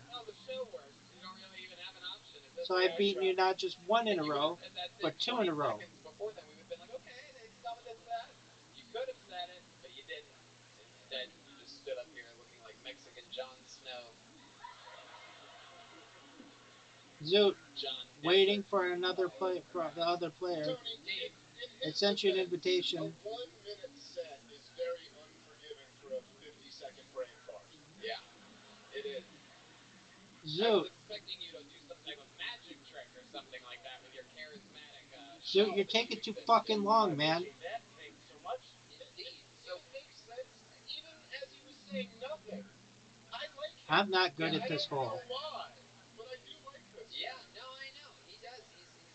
So I've beaten you not just one in a row, but two in a row. Before then, we would have been like, okay, they tell me this, that. You could have said it, but you didn't. Instead, you just stood up here looking like Mexican Jon Snow. Zoot, waiting for another play for the other player. Tony, it sent you an invitation. A 1-minute set is very unforgiving for a 50-second brain fart. Yeah, it is. Zoot. I was expecting you to do some type of magic trick or something like that with your charismatic. Zoot, you're taking too fucking long, man. That. Thank you so much. Indeed. So it makes sense, even as he was saying nothing. I like him. I'm not good at this hole. I don't know why, but I do like this. Yeah, no, I know. He does.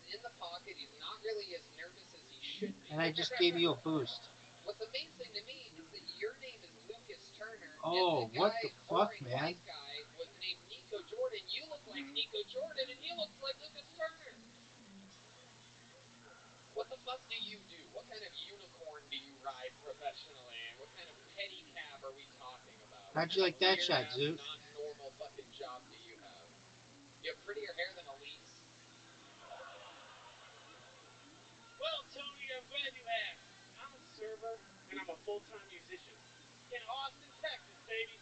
He's in the pocket. He's not really as nervous as he should be. And I just gave you a boost. What's amazing to me is that your name is Lucas Turner. Oh, and the what the fuck, man? White guy was named Nico Jordan. You look like Nico Jordan, and he looks like Lucas Turner. What the fuck do you do? What kind of unicorn do you ride professionally? What kind of pedicab are we talking about? How'd you like that shot, Zoot? Not normal fucking job do you have? You have prettier hair than Elise. Well, Tony, I'm glad you asked. I'm a server, and I'm a full-time musician. In Austin, Texas, baby.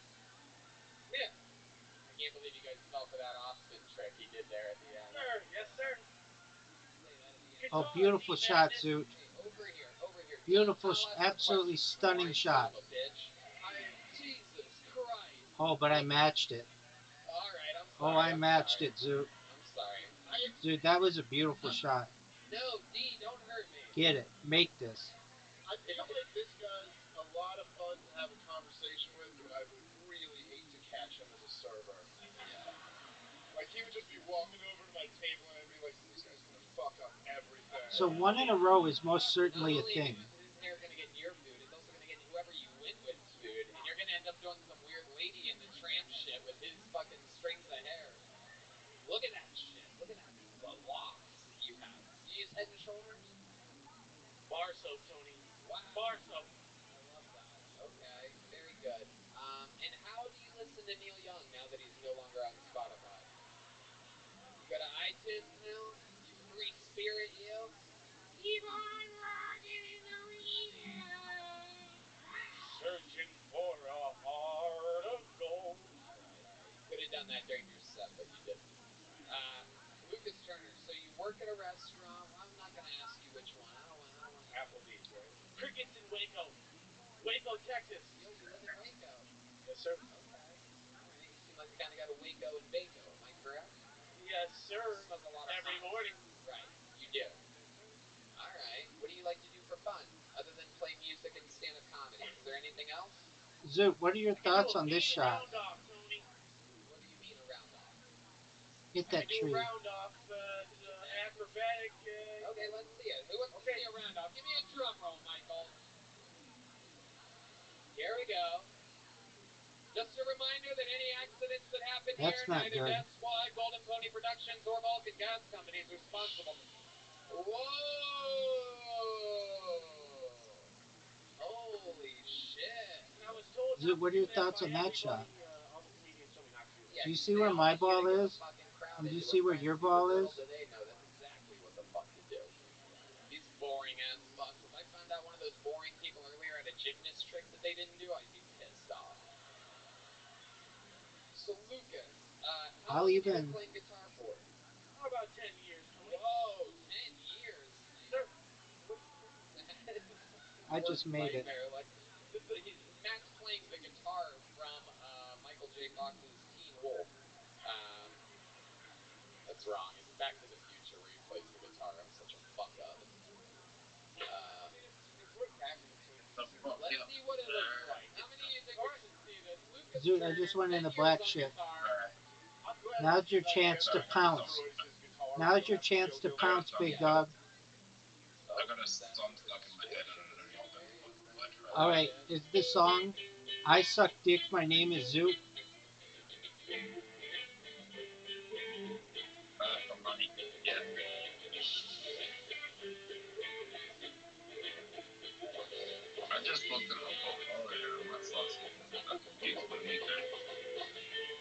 Yeah. I can't believe you guys fell for that Austin trick he did there at the end. Sir, yes, sir. Oh, beautiful shot, Zoot. Hey, over here. Beautiful, absolutely stunning shot. Jesus Christ. Oh, but I matched it. All right, I'm sorry. Oh, I matched it, Zoot. I'm sorry. Dude, that was a beautiful shot. No, D, don't hurt me. Get it. Make this. I feel like this guy's a lot of fun to have a conversation with, but I would really hate to catch him as a server. Yeah. Like, he would just be walking over to my table and I'd be like, this guy's gonna fuck up everything. So one in a row is most certainly a thing. His hair gonna get in your food. It's also gonna get in whoever you win with's food, and you're gonna end up doing some weird lady in the tramp shit with his fucking strings of hair. Look at that shit. Look at that. The locks that you have. You use Head and Shoulders? Bar soap, Tony. Wow. Bar soap. I love that. Okay, very good. And how do you listen to Neil Young now that he's no longer on Spotify? You go to iTunes now? You free spirit, you? Keep on rocking in the radio. Searching for a heart of gold. All right. You could have done that during your set, but you didn't. Lucas Turner, so you work at a restaurant. Well, I'm not going to ask you which one. I don't want Applebee's, right? Crickets in Waco. Waco, Texas. Yo, you live in Waco. Yes, sir. Okay. All right. You seem like the kind of guy to Waco and Baco. Am I correct? Yes, sir. Smoke a lot of every morning. Right. You do. All right. What do you like to do for fun, other than play music and stand-up comedy? Is there anything else? Zoot, what are your thoughts on this shot? Off, Tony. What do you mean a round off? Hit that tree. Round off, acrobatic. Okay, let's see it. Who wants to see a round off? Give me a drum roll, Michael. Here we go. Just a reminder that any accidents that happen That's here, not neither good. Death Squad, Golden Pony Productions, or Vulcan Gas Company is responsible. Whoa! Holy told Zoot, what are your to do that thoughts by on that everybody. shot? All the comedians told me not to do that. Yeah, Do you 'cause see they where don't my want you to ball get the is? fucking crowd And do you into see it, where Frank. your But ball little is? do they know that's exactly what the fuck to do. These boring ass fucks. If I found out one of those boring people earlier had a gymnast trick that they didn't do, I'd be pissed off. So Lucas, how I'll long have you even- been playing guitar for? Oh, about 10 years, Tony. Whoa, 10 years. Sir. That is I the just worst made it. nightmare. Like, Matt's playing the guitar from Michael J. Fox's Teen Wolf. That's wrong. It's Back to the Future where he plays the guitar. I'm such a fuck up. It's real graphic, so you can see. Let's see what it looks like. How many of you think we should see this? Lucas Dude, I Turner, just went 10 in the years black on shit. guitar. I'm glad Now's your that chance to Kevin pounce. destroys his guitar. Now's We your don't have to chance to deal with pounce, that. big Yeah. dog. Oh, I got a that song stuck in my head. I distortion don't is know very what expensive. ledge for All right, is this song? I suck dick. My name is Zoot. for money. Yeah. I just looked at a portfolio and what's lots of fucking gigs with me too.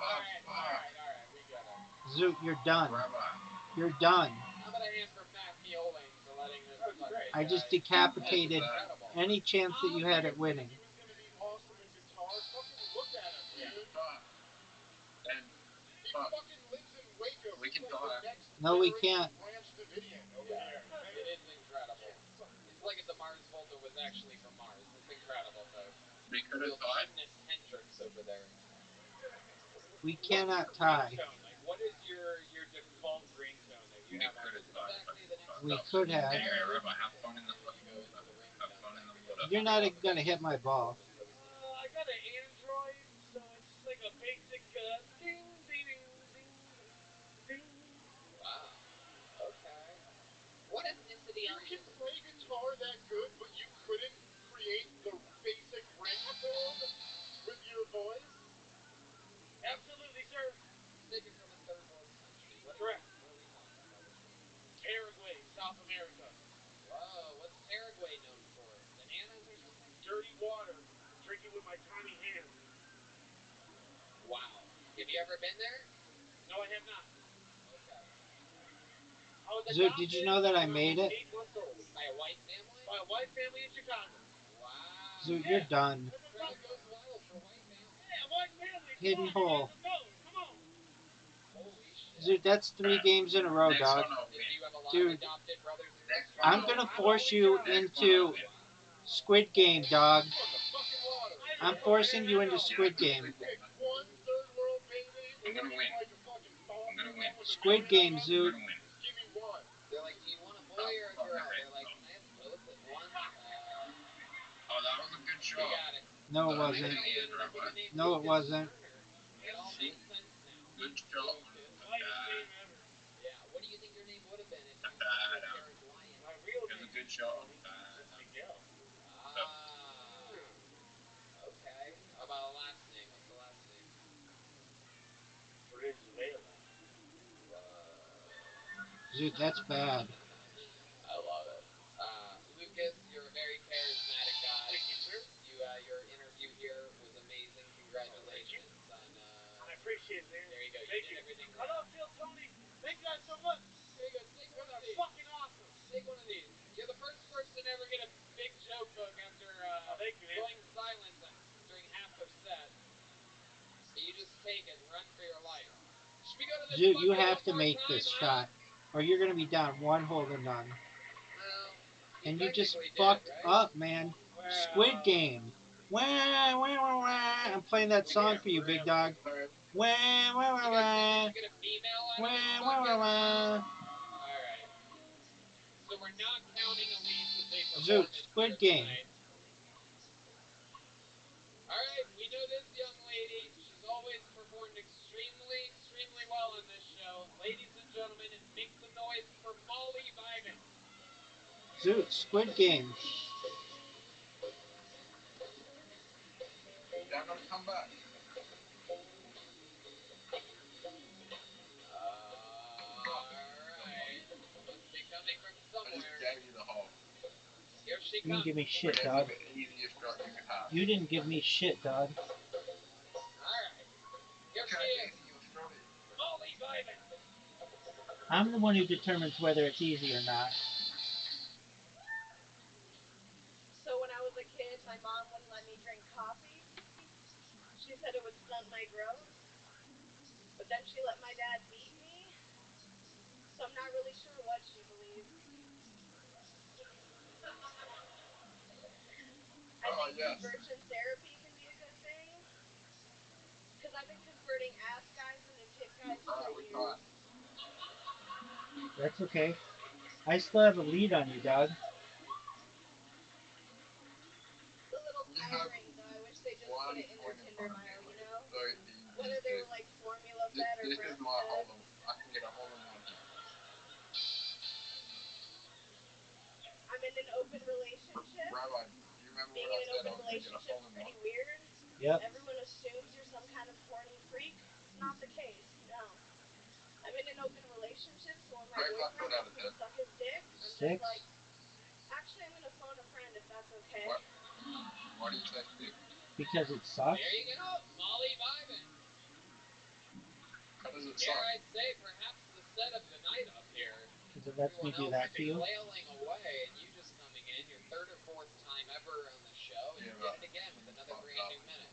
Alright, we get it. Zoot, you're done. Rabbi. You're done. How about a hand for Matt Mioling for letting this fucking I just guy- decapitated That's incredible. any chance that you had at winning. He was going to be awesome in guitar. Fucking look at him, dude. And He fucking lives in Waco. We He's can like go the out. next No, we generation can't. Branch Davidian over Yeah. here. It is incredible. It's like if the Mars Volta was actually from Mars. It's incredible, folks. we could Real have tied. gymnast Hendrix over there. We What's cannot your tie. ringtone? Like, what is your default ringtone that you We have on could your have guitar? tied. Exactly the next We step. could have. Anyway, Rabbi, have fun in the Before you fucking go into water. the ring Have tone fun in the thing, water. You're not even gonna hit my ball. I got an Android, so it's just like a basic ding, ding, ding, ding, ding. Wow. Okay. What ethnicity You are can you? play guitar that good, but you couldn't create the basic ringtone with your voice? Absolutely, sir. Speaking from a third world country. Correct. What are we talking about? Which country? Paraguay, South America. Whoa, what's Paraguay known for? Bananas or something? Dirty water. Drinking with my tiny hands. Wow. Have you ever been there? No, I have not. Okay. I was Zoot, adopted did you know that I when made was it? 8 months old. By a white family? By a white family in Chicago. Wow. Zoot, you're done. That's what I'm Crowd talking goes about. wild for white families. Yeah, white family. Come Hidden on, hole. let's go. Come on. Holy shit. Zoot, that's 3 games in a row, Next dog. one I'll Do win. you have a lot Dude. of adopted brothers and Next sisters? one I'm I'll gonna win. force you Next one I'll into win. Squid Game, dog. What the fucking water? I'm forcing you into Yeah, Squid I'm Game. gonna Pick one third world baby. I'm gonna win. Like a fucking thought I'm gonna with win. a Squid million Game, of them. Zoot. I'm gonna win. Just give me one. They're like, do you want a boy or a girl? They're like, can I have both at once? Oh, that was a good We shot. got it. No, it That wasn't. really is, Rabbi. No, it wasn't. It all See? makes sense now. Good shot on Lucas. a Lightest bad. name ever. Yeah. What do you think your name would have been if you Bad were out. Paraguayan? My real It was name a good shot on Tony, bad. is Miguel. Ah. Okay. How about a last name? What's the last name? Venezuela. Zoot, that's bad. I love it. Lucas, you're a very charismatic guy. Thank you, sir. Your interview here was amazing. Congratulations on. I appreciate it, man. There you go. Thank You did you. everything I right. love Phil, Tony. Thank you guys so much. Here you go. Take You one guys of are these. fucking awesome. Take one of these. You're the first person to ever get a big joke book after Thank you, man. going silent during half their set. So you just take it and run for your life. Should we go to this Zoot, you bucket have one to more make time, this huh? shot, or you're gonna be down 1 hole to none. Well, And you just technically did, fucked right? up, man. Well, Squid Game. Wah, wah, wah, wah. I'm playing that song for you, big dog. Wah, wah, wah, You guys think we wah. should get a female out Wah, of this wah, bucket? wah, wah. Alright. So we're not counting Elise as a Zoot, performance Squid here Game. tonight. Alright, we know this young lady. She's always performed extremely, extremely well on this show. Ladies and gentlemen, make some noise for Molly Vibin. Zoot, Squid Game. come back. Alright. Must be coming from I just somewhere. gave you the hole. Here she You didn't comes. give me I shit, gave dog. you the easiest shot you could have. You didn't give me shit, dog. Alright. Here Okay, she is. easy, you'll throw it. Molly Vibin. I'm the one who determines whether it's easy or not. So when I was a kid, my mom wouldn't let me drink coffee. She said it would stunt my growth. But then she let my dad beat me. So I'm not really sure what she believes. I Oh, think yes. conversion therapy can be a good thing. Because I've been converting ass guys into tit guys for We years. can't. That's okay. I still have a lead on you, dog. It's a little You have tiring, though. I wish they just put one it in their point in Tinder front of me, bio, you which know? is very easy Whether to they do. were like formula fed or This is my breastfed. hole. I can get a hole in one here. I'm in an open relationship. Rabbi, do you remember Being what I in an said open I was going to get a relationship's hole in pretty one? weird. Yep. Everyone assumes you're some kind of horny freak. It's not the case. No. I'm in an open relationship, so when my Great luck boyfriend out wants of me to 10. suck his dick, I'm just 6. like, actually, I'm gonna phone a friend if that's okay. What? Why do you say 6? Because it sucks. There you go. Molly Vibin. How does it Dare suck? I say, perhaps the set of the night up here. Because it lets me Everyone do else that to you. flailing away, and you just coming in, your third or fourth time ever on the show, and Yeah, you did it again with another brand new minute.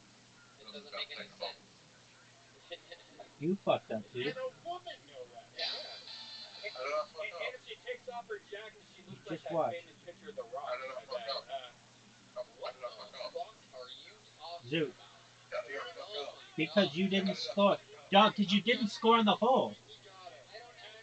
It doesn't make any sense. You fucked up, dude. And a woman, no less. Yeah. And, How did I fuck and up? if she takes off her jacket, she looks like Just that watch. famous picture of The Rock. How did I fuck up? How What did I the fuck up? fuck are you talking Zoot. about? How did I fuck Oh up? my Because god. you How didn't did I score. fuck up? Dog, because you didn't score in the hole. We got it. I don't have.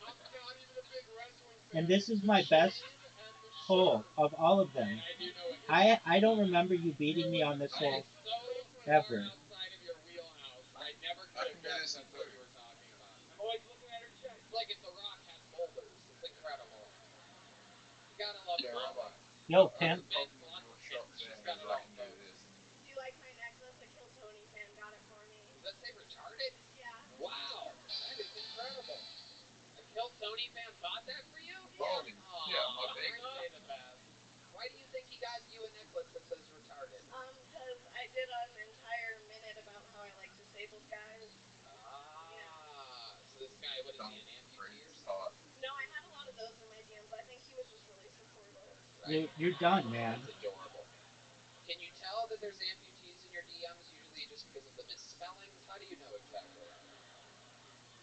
I'm not even a big wrestling fan. And this is The my best shame and the hole shame. of all of them. And I do know what you're I don't talking remember you beating me on this about. That hole is so ever. far outside of your wheelhouse. I never I could can have do guessed this in that's what two. you were talking about. I'm always looking at her chest. It's like if The Rock had boulders. It's incredible. You gotta love Yeah, Molly. Rabbi. Yo, I pimp. was talking with your shop She's there got that it I all, can do folks. this. Do you like my necklace? A Kill Tony fan got it for me. Does that say retarded? Yeah. Wow, that is incredible. A Kill Tony fan bought that for you? Holy, yeah, my Aw, big. aren't they the best? Why do you think he got you a necklace that says retarded? Cause I did an entire minute about how I like disabled guys. So this guy, what is he, an amputee or something? No, I had a lot of those in my DMs. I think he was just really supportive. Right. You're done, man. That's adorable. Can you tell that there's amputees in your DMs usually just because of the misspellings? How do you know exactly?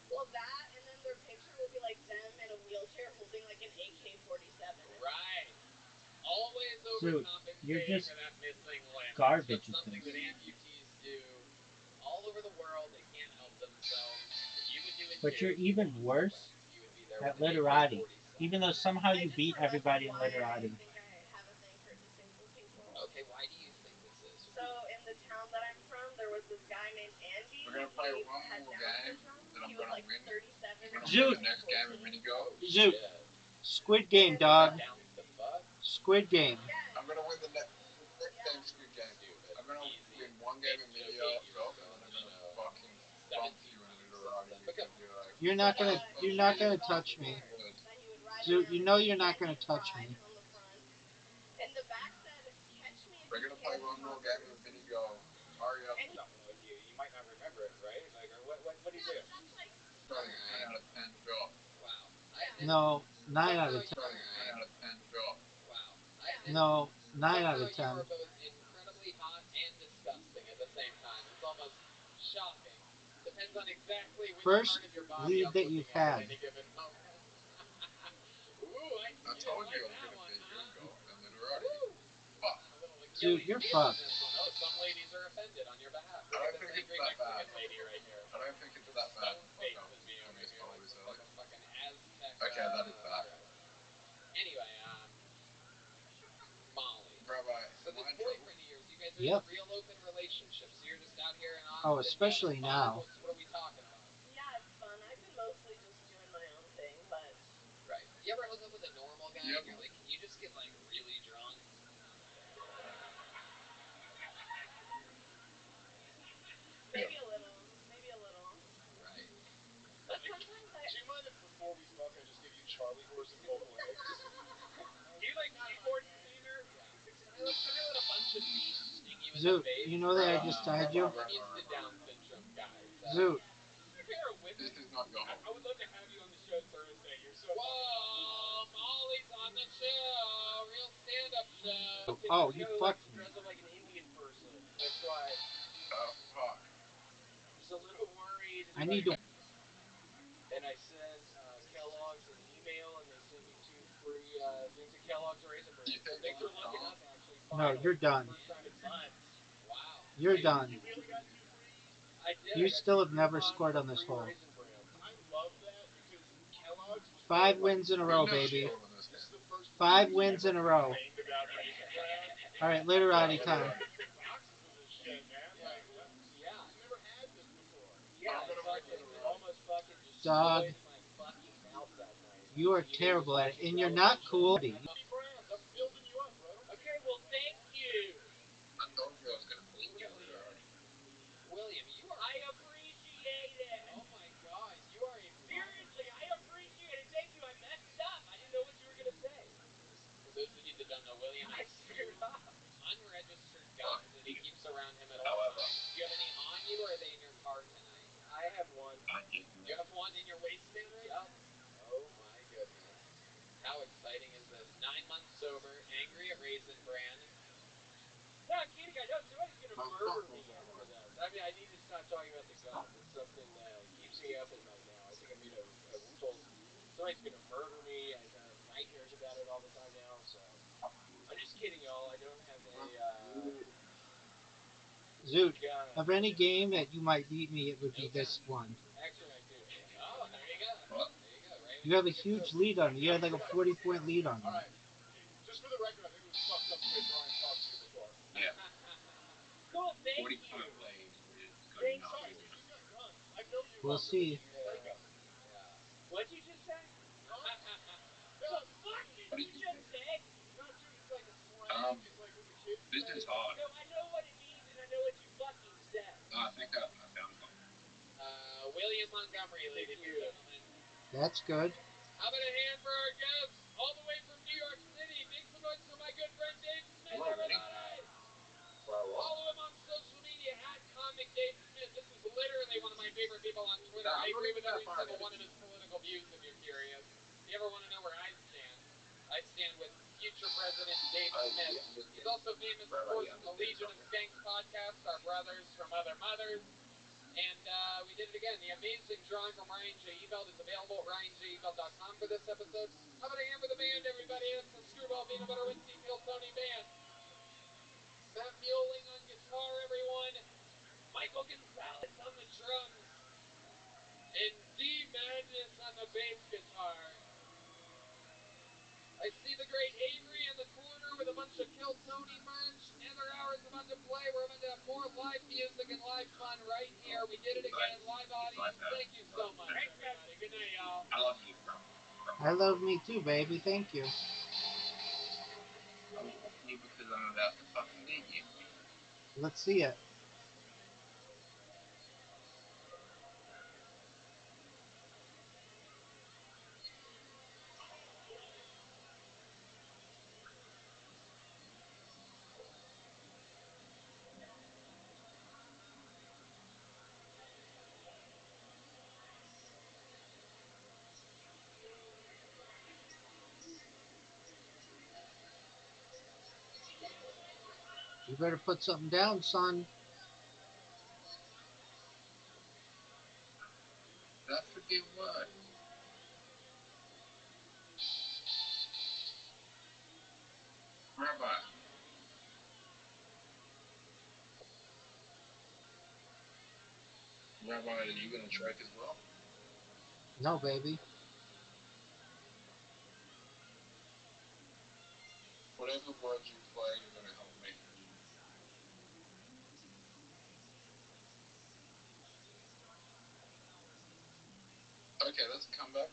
Well, that, and then their picture will be like them in a wheelchair holding like an AK-47. Right. Always Dude, overcompensating you're just for that missing limb. garbage That's at something this. that amputees do all over the world. They can't help themselves. You would do it But too. you're If you even lost a worse limb. You would be there at with an literati. AK-47. Even though somehow I you just beat realized everybody in why literati. I think I have a thing for disabled people. Okay, why do you think this is? So in the town that I'm from, there was this guy named Andy. We're gonna play He one had more Down game syndrome. that I'm He was gonna like win. 37. I'm gonna Zoot. win the next game of mini golf. Zoot. Shit. Squid Game, dog. Down the butt? Squid Game. Yes. I'm gonna win the next game, Squid Game. Stupid. I'm gonna Easy. win one game It's of just mini 8 years golf, ago and on then the I'm gonna show. fucking 17 bump you in a times little since rugby then. But go. because you're like. You're not gonna touch me. That he would ride Zoot, around you and know he you're not said gonna he'd touch ride me. on the front. And the back said, "Catch me if We're you gonna can, play one more game of mini golf. Hurry up. And he, Something with you. You might not remember it, right? Like, or what do you do? yeah, but that's like, Sorry, 9 out of 10 shot. Wow. No, 9 out of 10. Sorry, 9 out of 10 shot. Wow. No, 9 out Somehow of 10. you are both incredibly hot and disgusting at the same time. It's almost shocking. Depends on exactly which First part of your body lead I'm that looking you've at had. any given moment. Ooh, I you told didn't you like I was that gonna one, beat you in huh? golf and literati. Woo! Fuck. A little Dude, Achilles you're heel on fucked. this one. Oh, some ladies are offended on your behalf. I Look at don't this think it's angry that Mexican bad. lady right here. I don't think it's that bad Stone to fuck up faces me on over this here hole like this some early. type of fucking Aztec. Okay, that is bad. Alright. Anyway, Molly. Rabbi, So this boyfriend of yours, you guys are Yep. in a real open relationship. So you're just out here in Austin. Oh, especially you having fun? now. What are we talking about? yeah, it's fun. I've been mostly just doing my own thing, but Right. You ever hook up with a normal guy Yep. and you're like, can you just get like really drunk? Zoot, face. you know that I just tied you? He needs the Down syndrome, guys. Zoot. You bear with This me. is not your I would love to have you on the show Thursday. You're so Whoa, Molly's on the show. Real stand-up show. Oh, you fucked me. Dress up like an Indian person. That's why Oh, fuck. I'm just a little worried. I need to. And I sent Kellogg's an email, and they sent me 2 free things of Kellogg's Raisin Bran. You think Thanks for I'm looking dumb? up, actually. No, Finally, you're for the done. first time in months. Wow. You're Wait, done. You really got 2 free? I did. You I got still 2 have never coupons scored for on this free hole. Raisin Brans. I love that because Kellogg's was 5 more wins in a row, baby. This is the first 5 wins in a row. complained about Raisin Bran. All right, literati time. Big boxes of this shit, man. Yeah. Like, Yeah. who's never had this before? Yeah, I'm gonna fucking, win in a it row. almost fucking Dog. destroyed my fucking mouth that night. You are terrible at it, and you're not cool. Free brands. I'm building you up, bro. Okay, well, thank you. I told you I was gonna beat you already. William, you are. I appreciate it. Oh my God, you are a. Seriously, I appreciate it. Thank you. I messed up. I didn't know what you were going to say. For those of you that don't know, William I has screwed up. unregistered guns that he keeps around him at all However. times. Do you have any on you, or are they in your car tonight? I have one. I did. You have one in your waistband right Yep. now? Oh my goodness. How exciting is this? 9 months sober, angry at Raisin Bran. No, I'm kidding. I know somebody's going to Oh, murder fuck me off. after this. I mean, I need to stop talking about the guns. It's something that keeps me up at night now. I think I made a somebody's going to murder me. I have nightmares about it all the time now. So I'm just kidding, y'all. I don't have a Zoot, gun. of any game that you might beat me, it would be this one. Actually, I do. Oh, there you go. What? There you go. Right when You have a think it's huge over. lead on me. You had like a 40-point lead on me. All right. Just for the record, I think it was fucked up the way Brian talked to you before. Yeah. Cool, thank 40 you. point blade is good Thanks, enough. Besides, he's got guns. I know you. We'll see. Psycho. Yeah. What'd you just say? No, The fuck did What you did you just say? say? no, dude, it's like a slang. It's like what the kids This say. is hard. No, I know what it means and I know what you fucking said. I think I found one. William Montgomery, ladies Thank you. and gentlemen. That's good. How about a hand for our guest, all the way from New York City? Make some noise for my good friend Dave Smith, Hello, everybody! Well, Follow him on social media at Comic Dave Smith. This is literally one of my favorite people on Twitter. I agree with every single one of his political views, if you're curious. If you ever want to know where I stand with future President Dave Smith. He's also famous, of course, from the Legion of Skanks podcast, Our Brothers from Other Mothers. And we did it again. The amazing drawing from Ryan J. Eveld is available at ryanjeveld.com for this episode. How about a hand for the band, everybody? That's the Screwball Peanut Butter Whiskey Kill Tony Band. Matt Mueling on guitar, everyone. Michael Gonzalez on the drums. And D Madness on the bass guitar. I see the great Avery in the corner with a bunch of Kill Tony merch. Nether Hour's about to play. We're about to have more live music and live fun right here. We did it again. Live audience. Thank you so much, everybody. Good night, y'all. I love you, bro. I love me too, baby. Thank you. I love you because I'm about to fucking beat you. Let's see it. You better put something down, son. That forgive what? Rabbi. Rabbi, are you gonna track as well? No, baby. Whatever words you play, you're gonna help me. Okay, let's come back.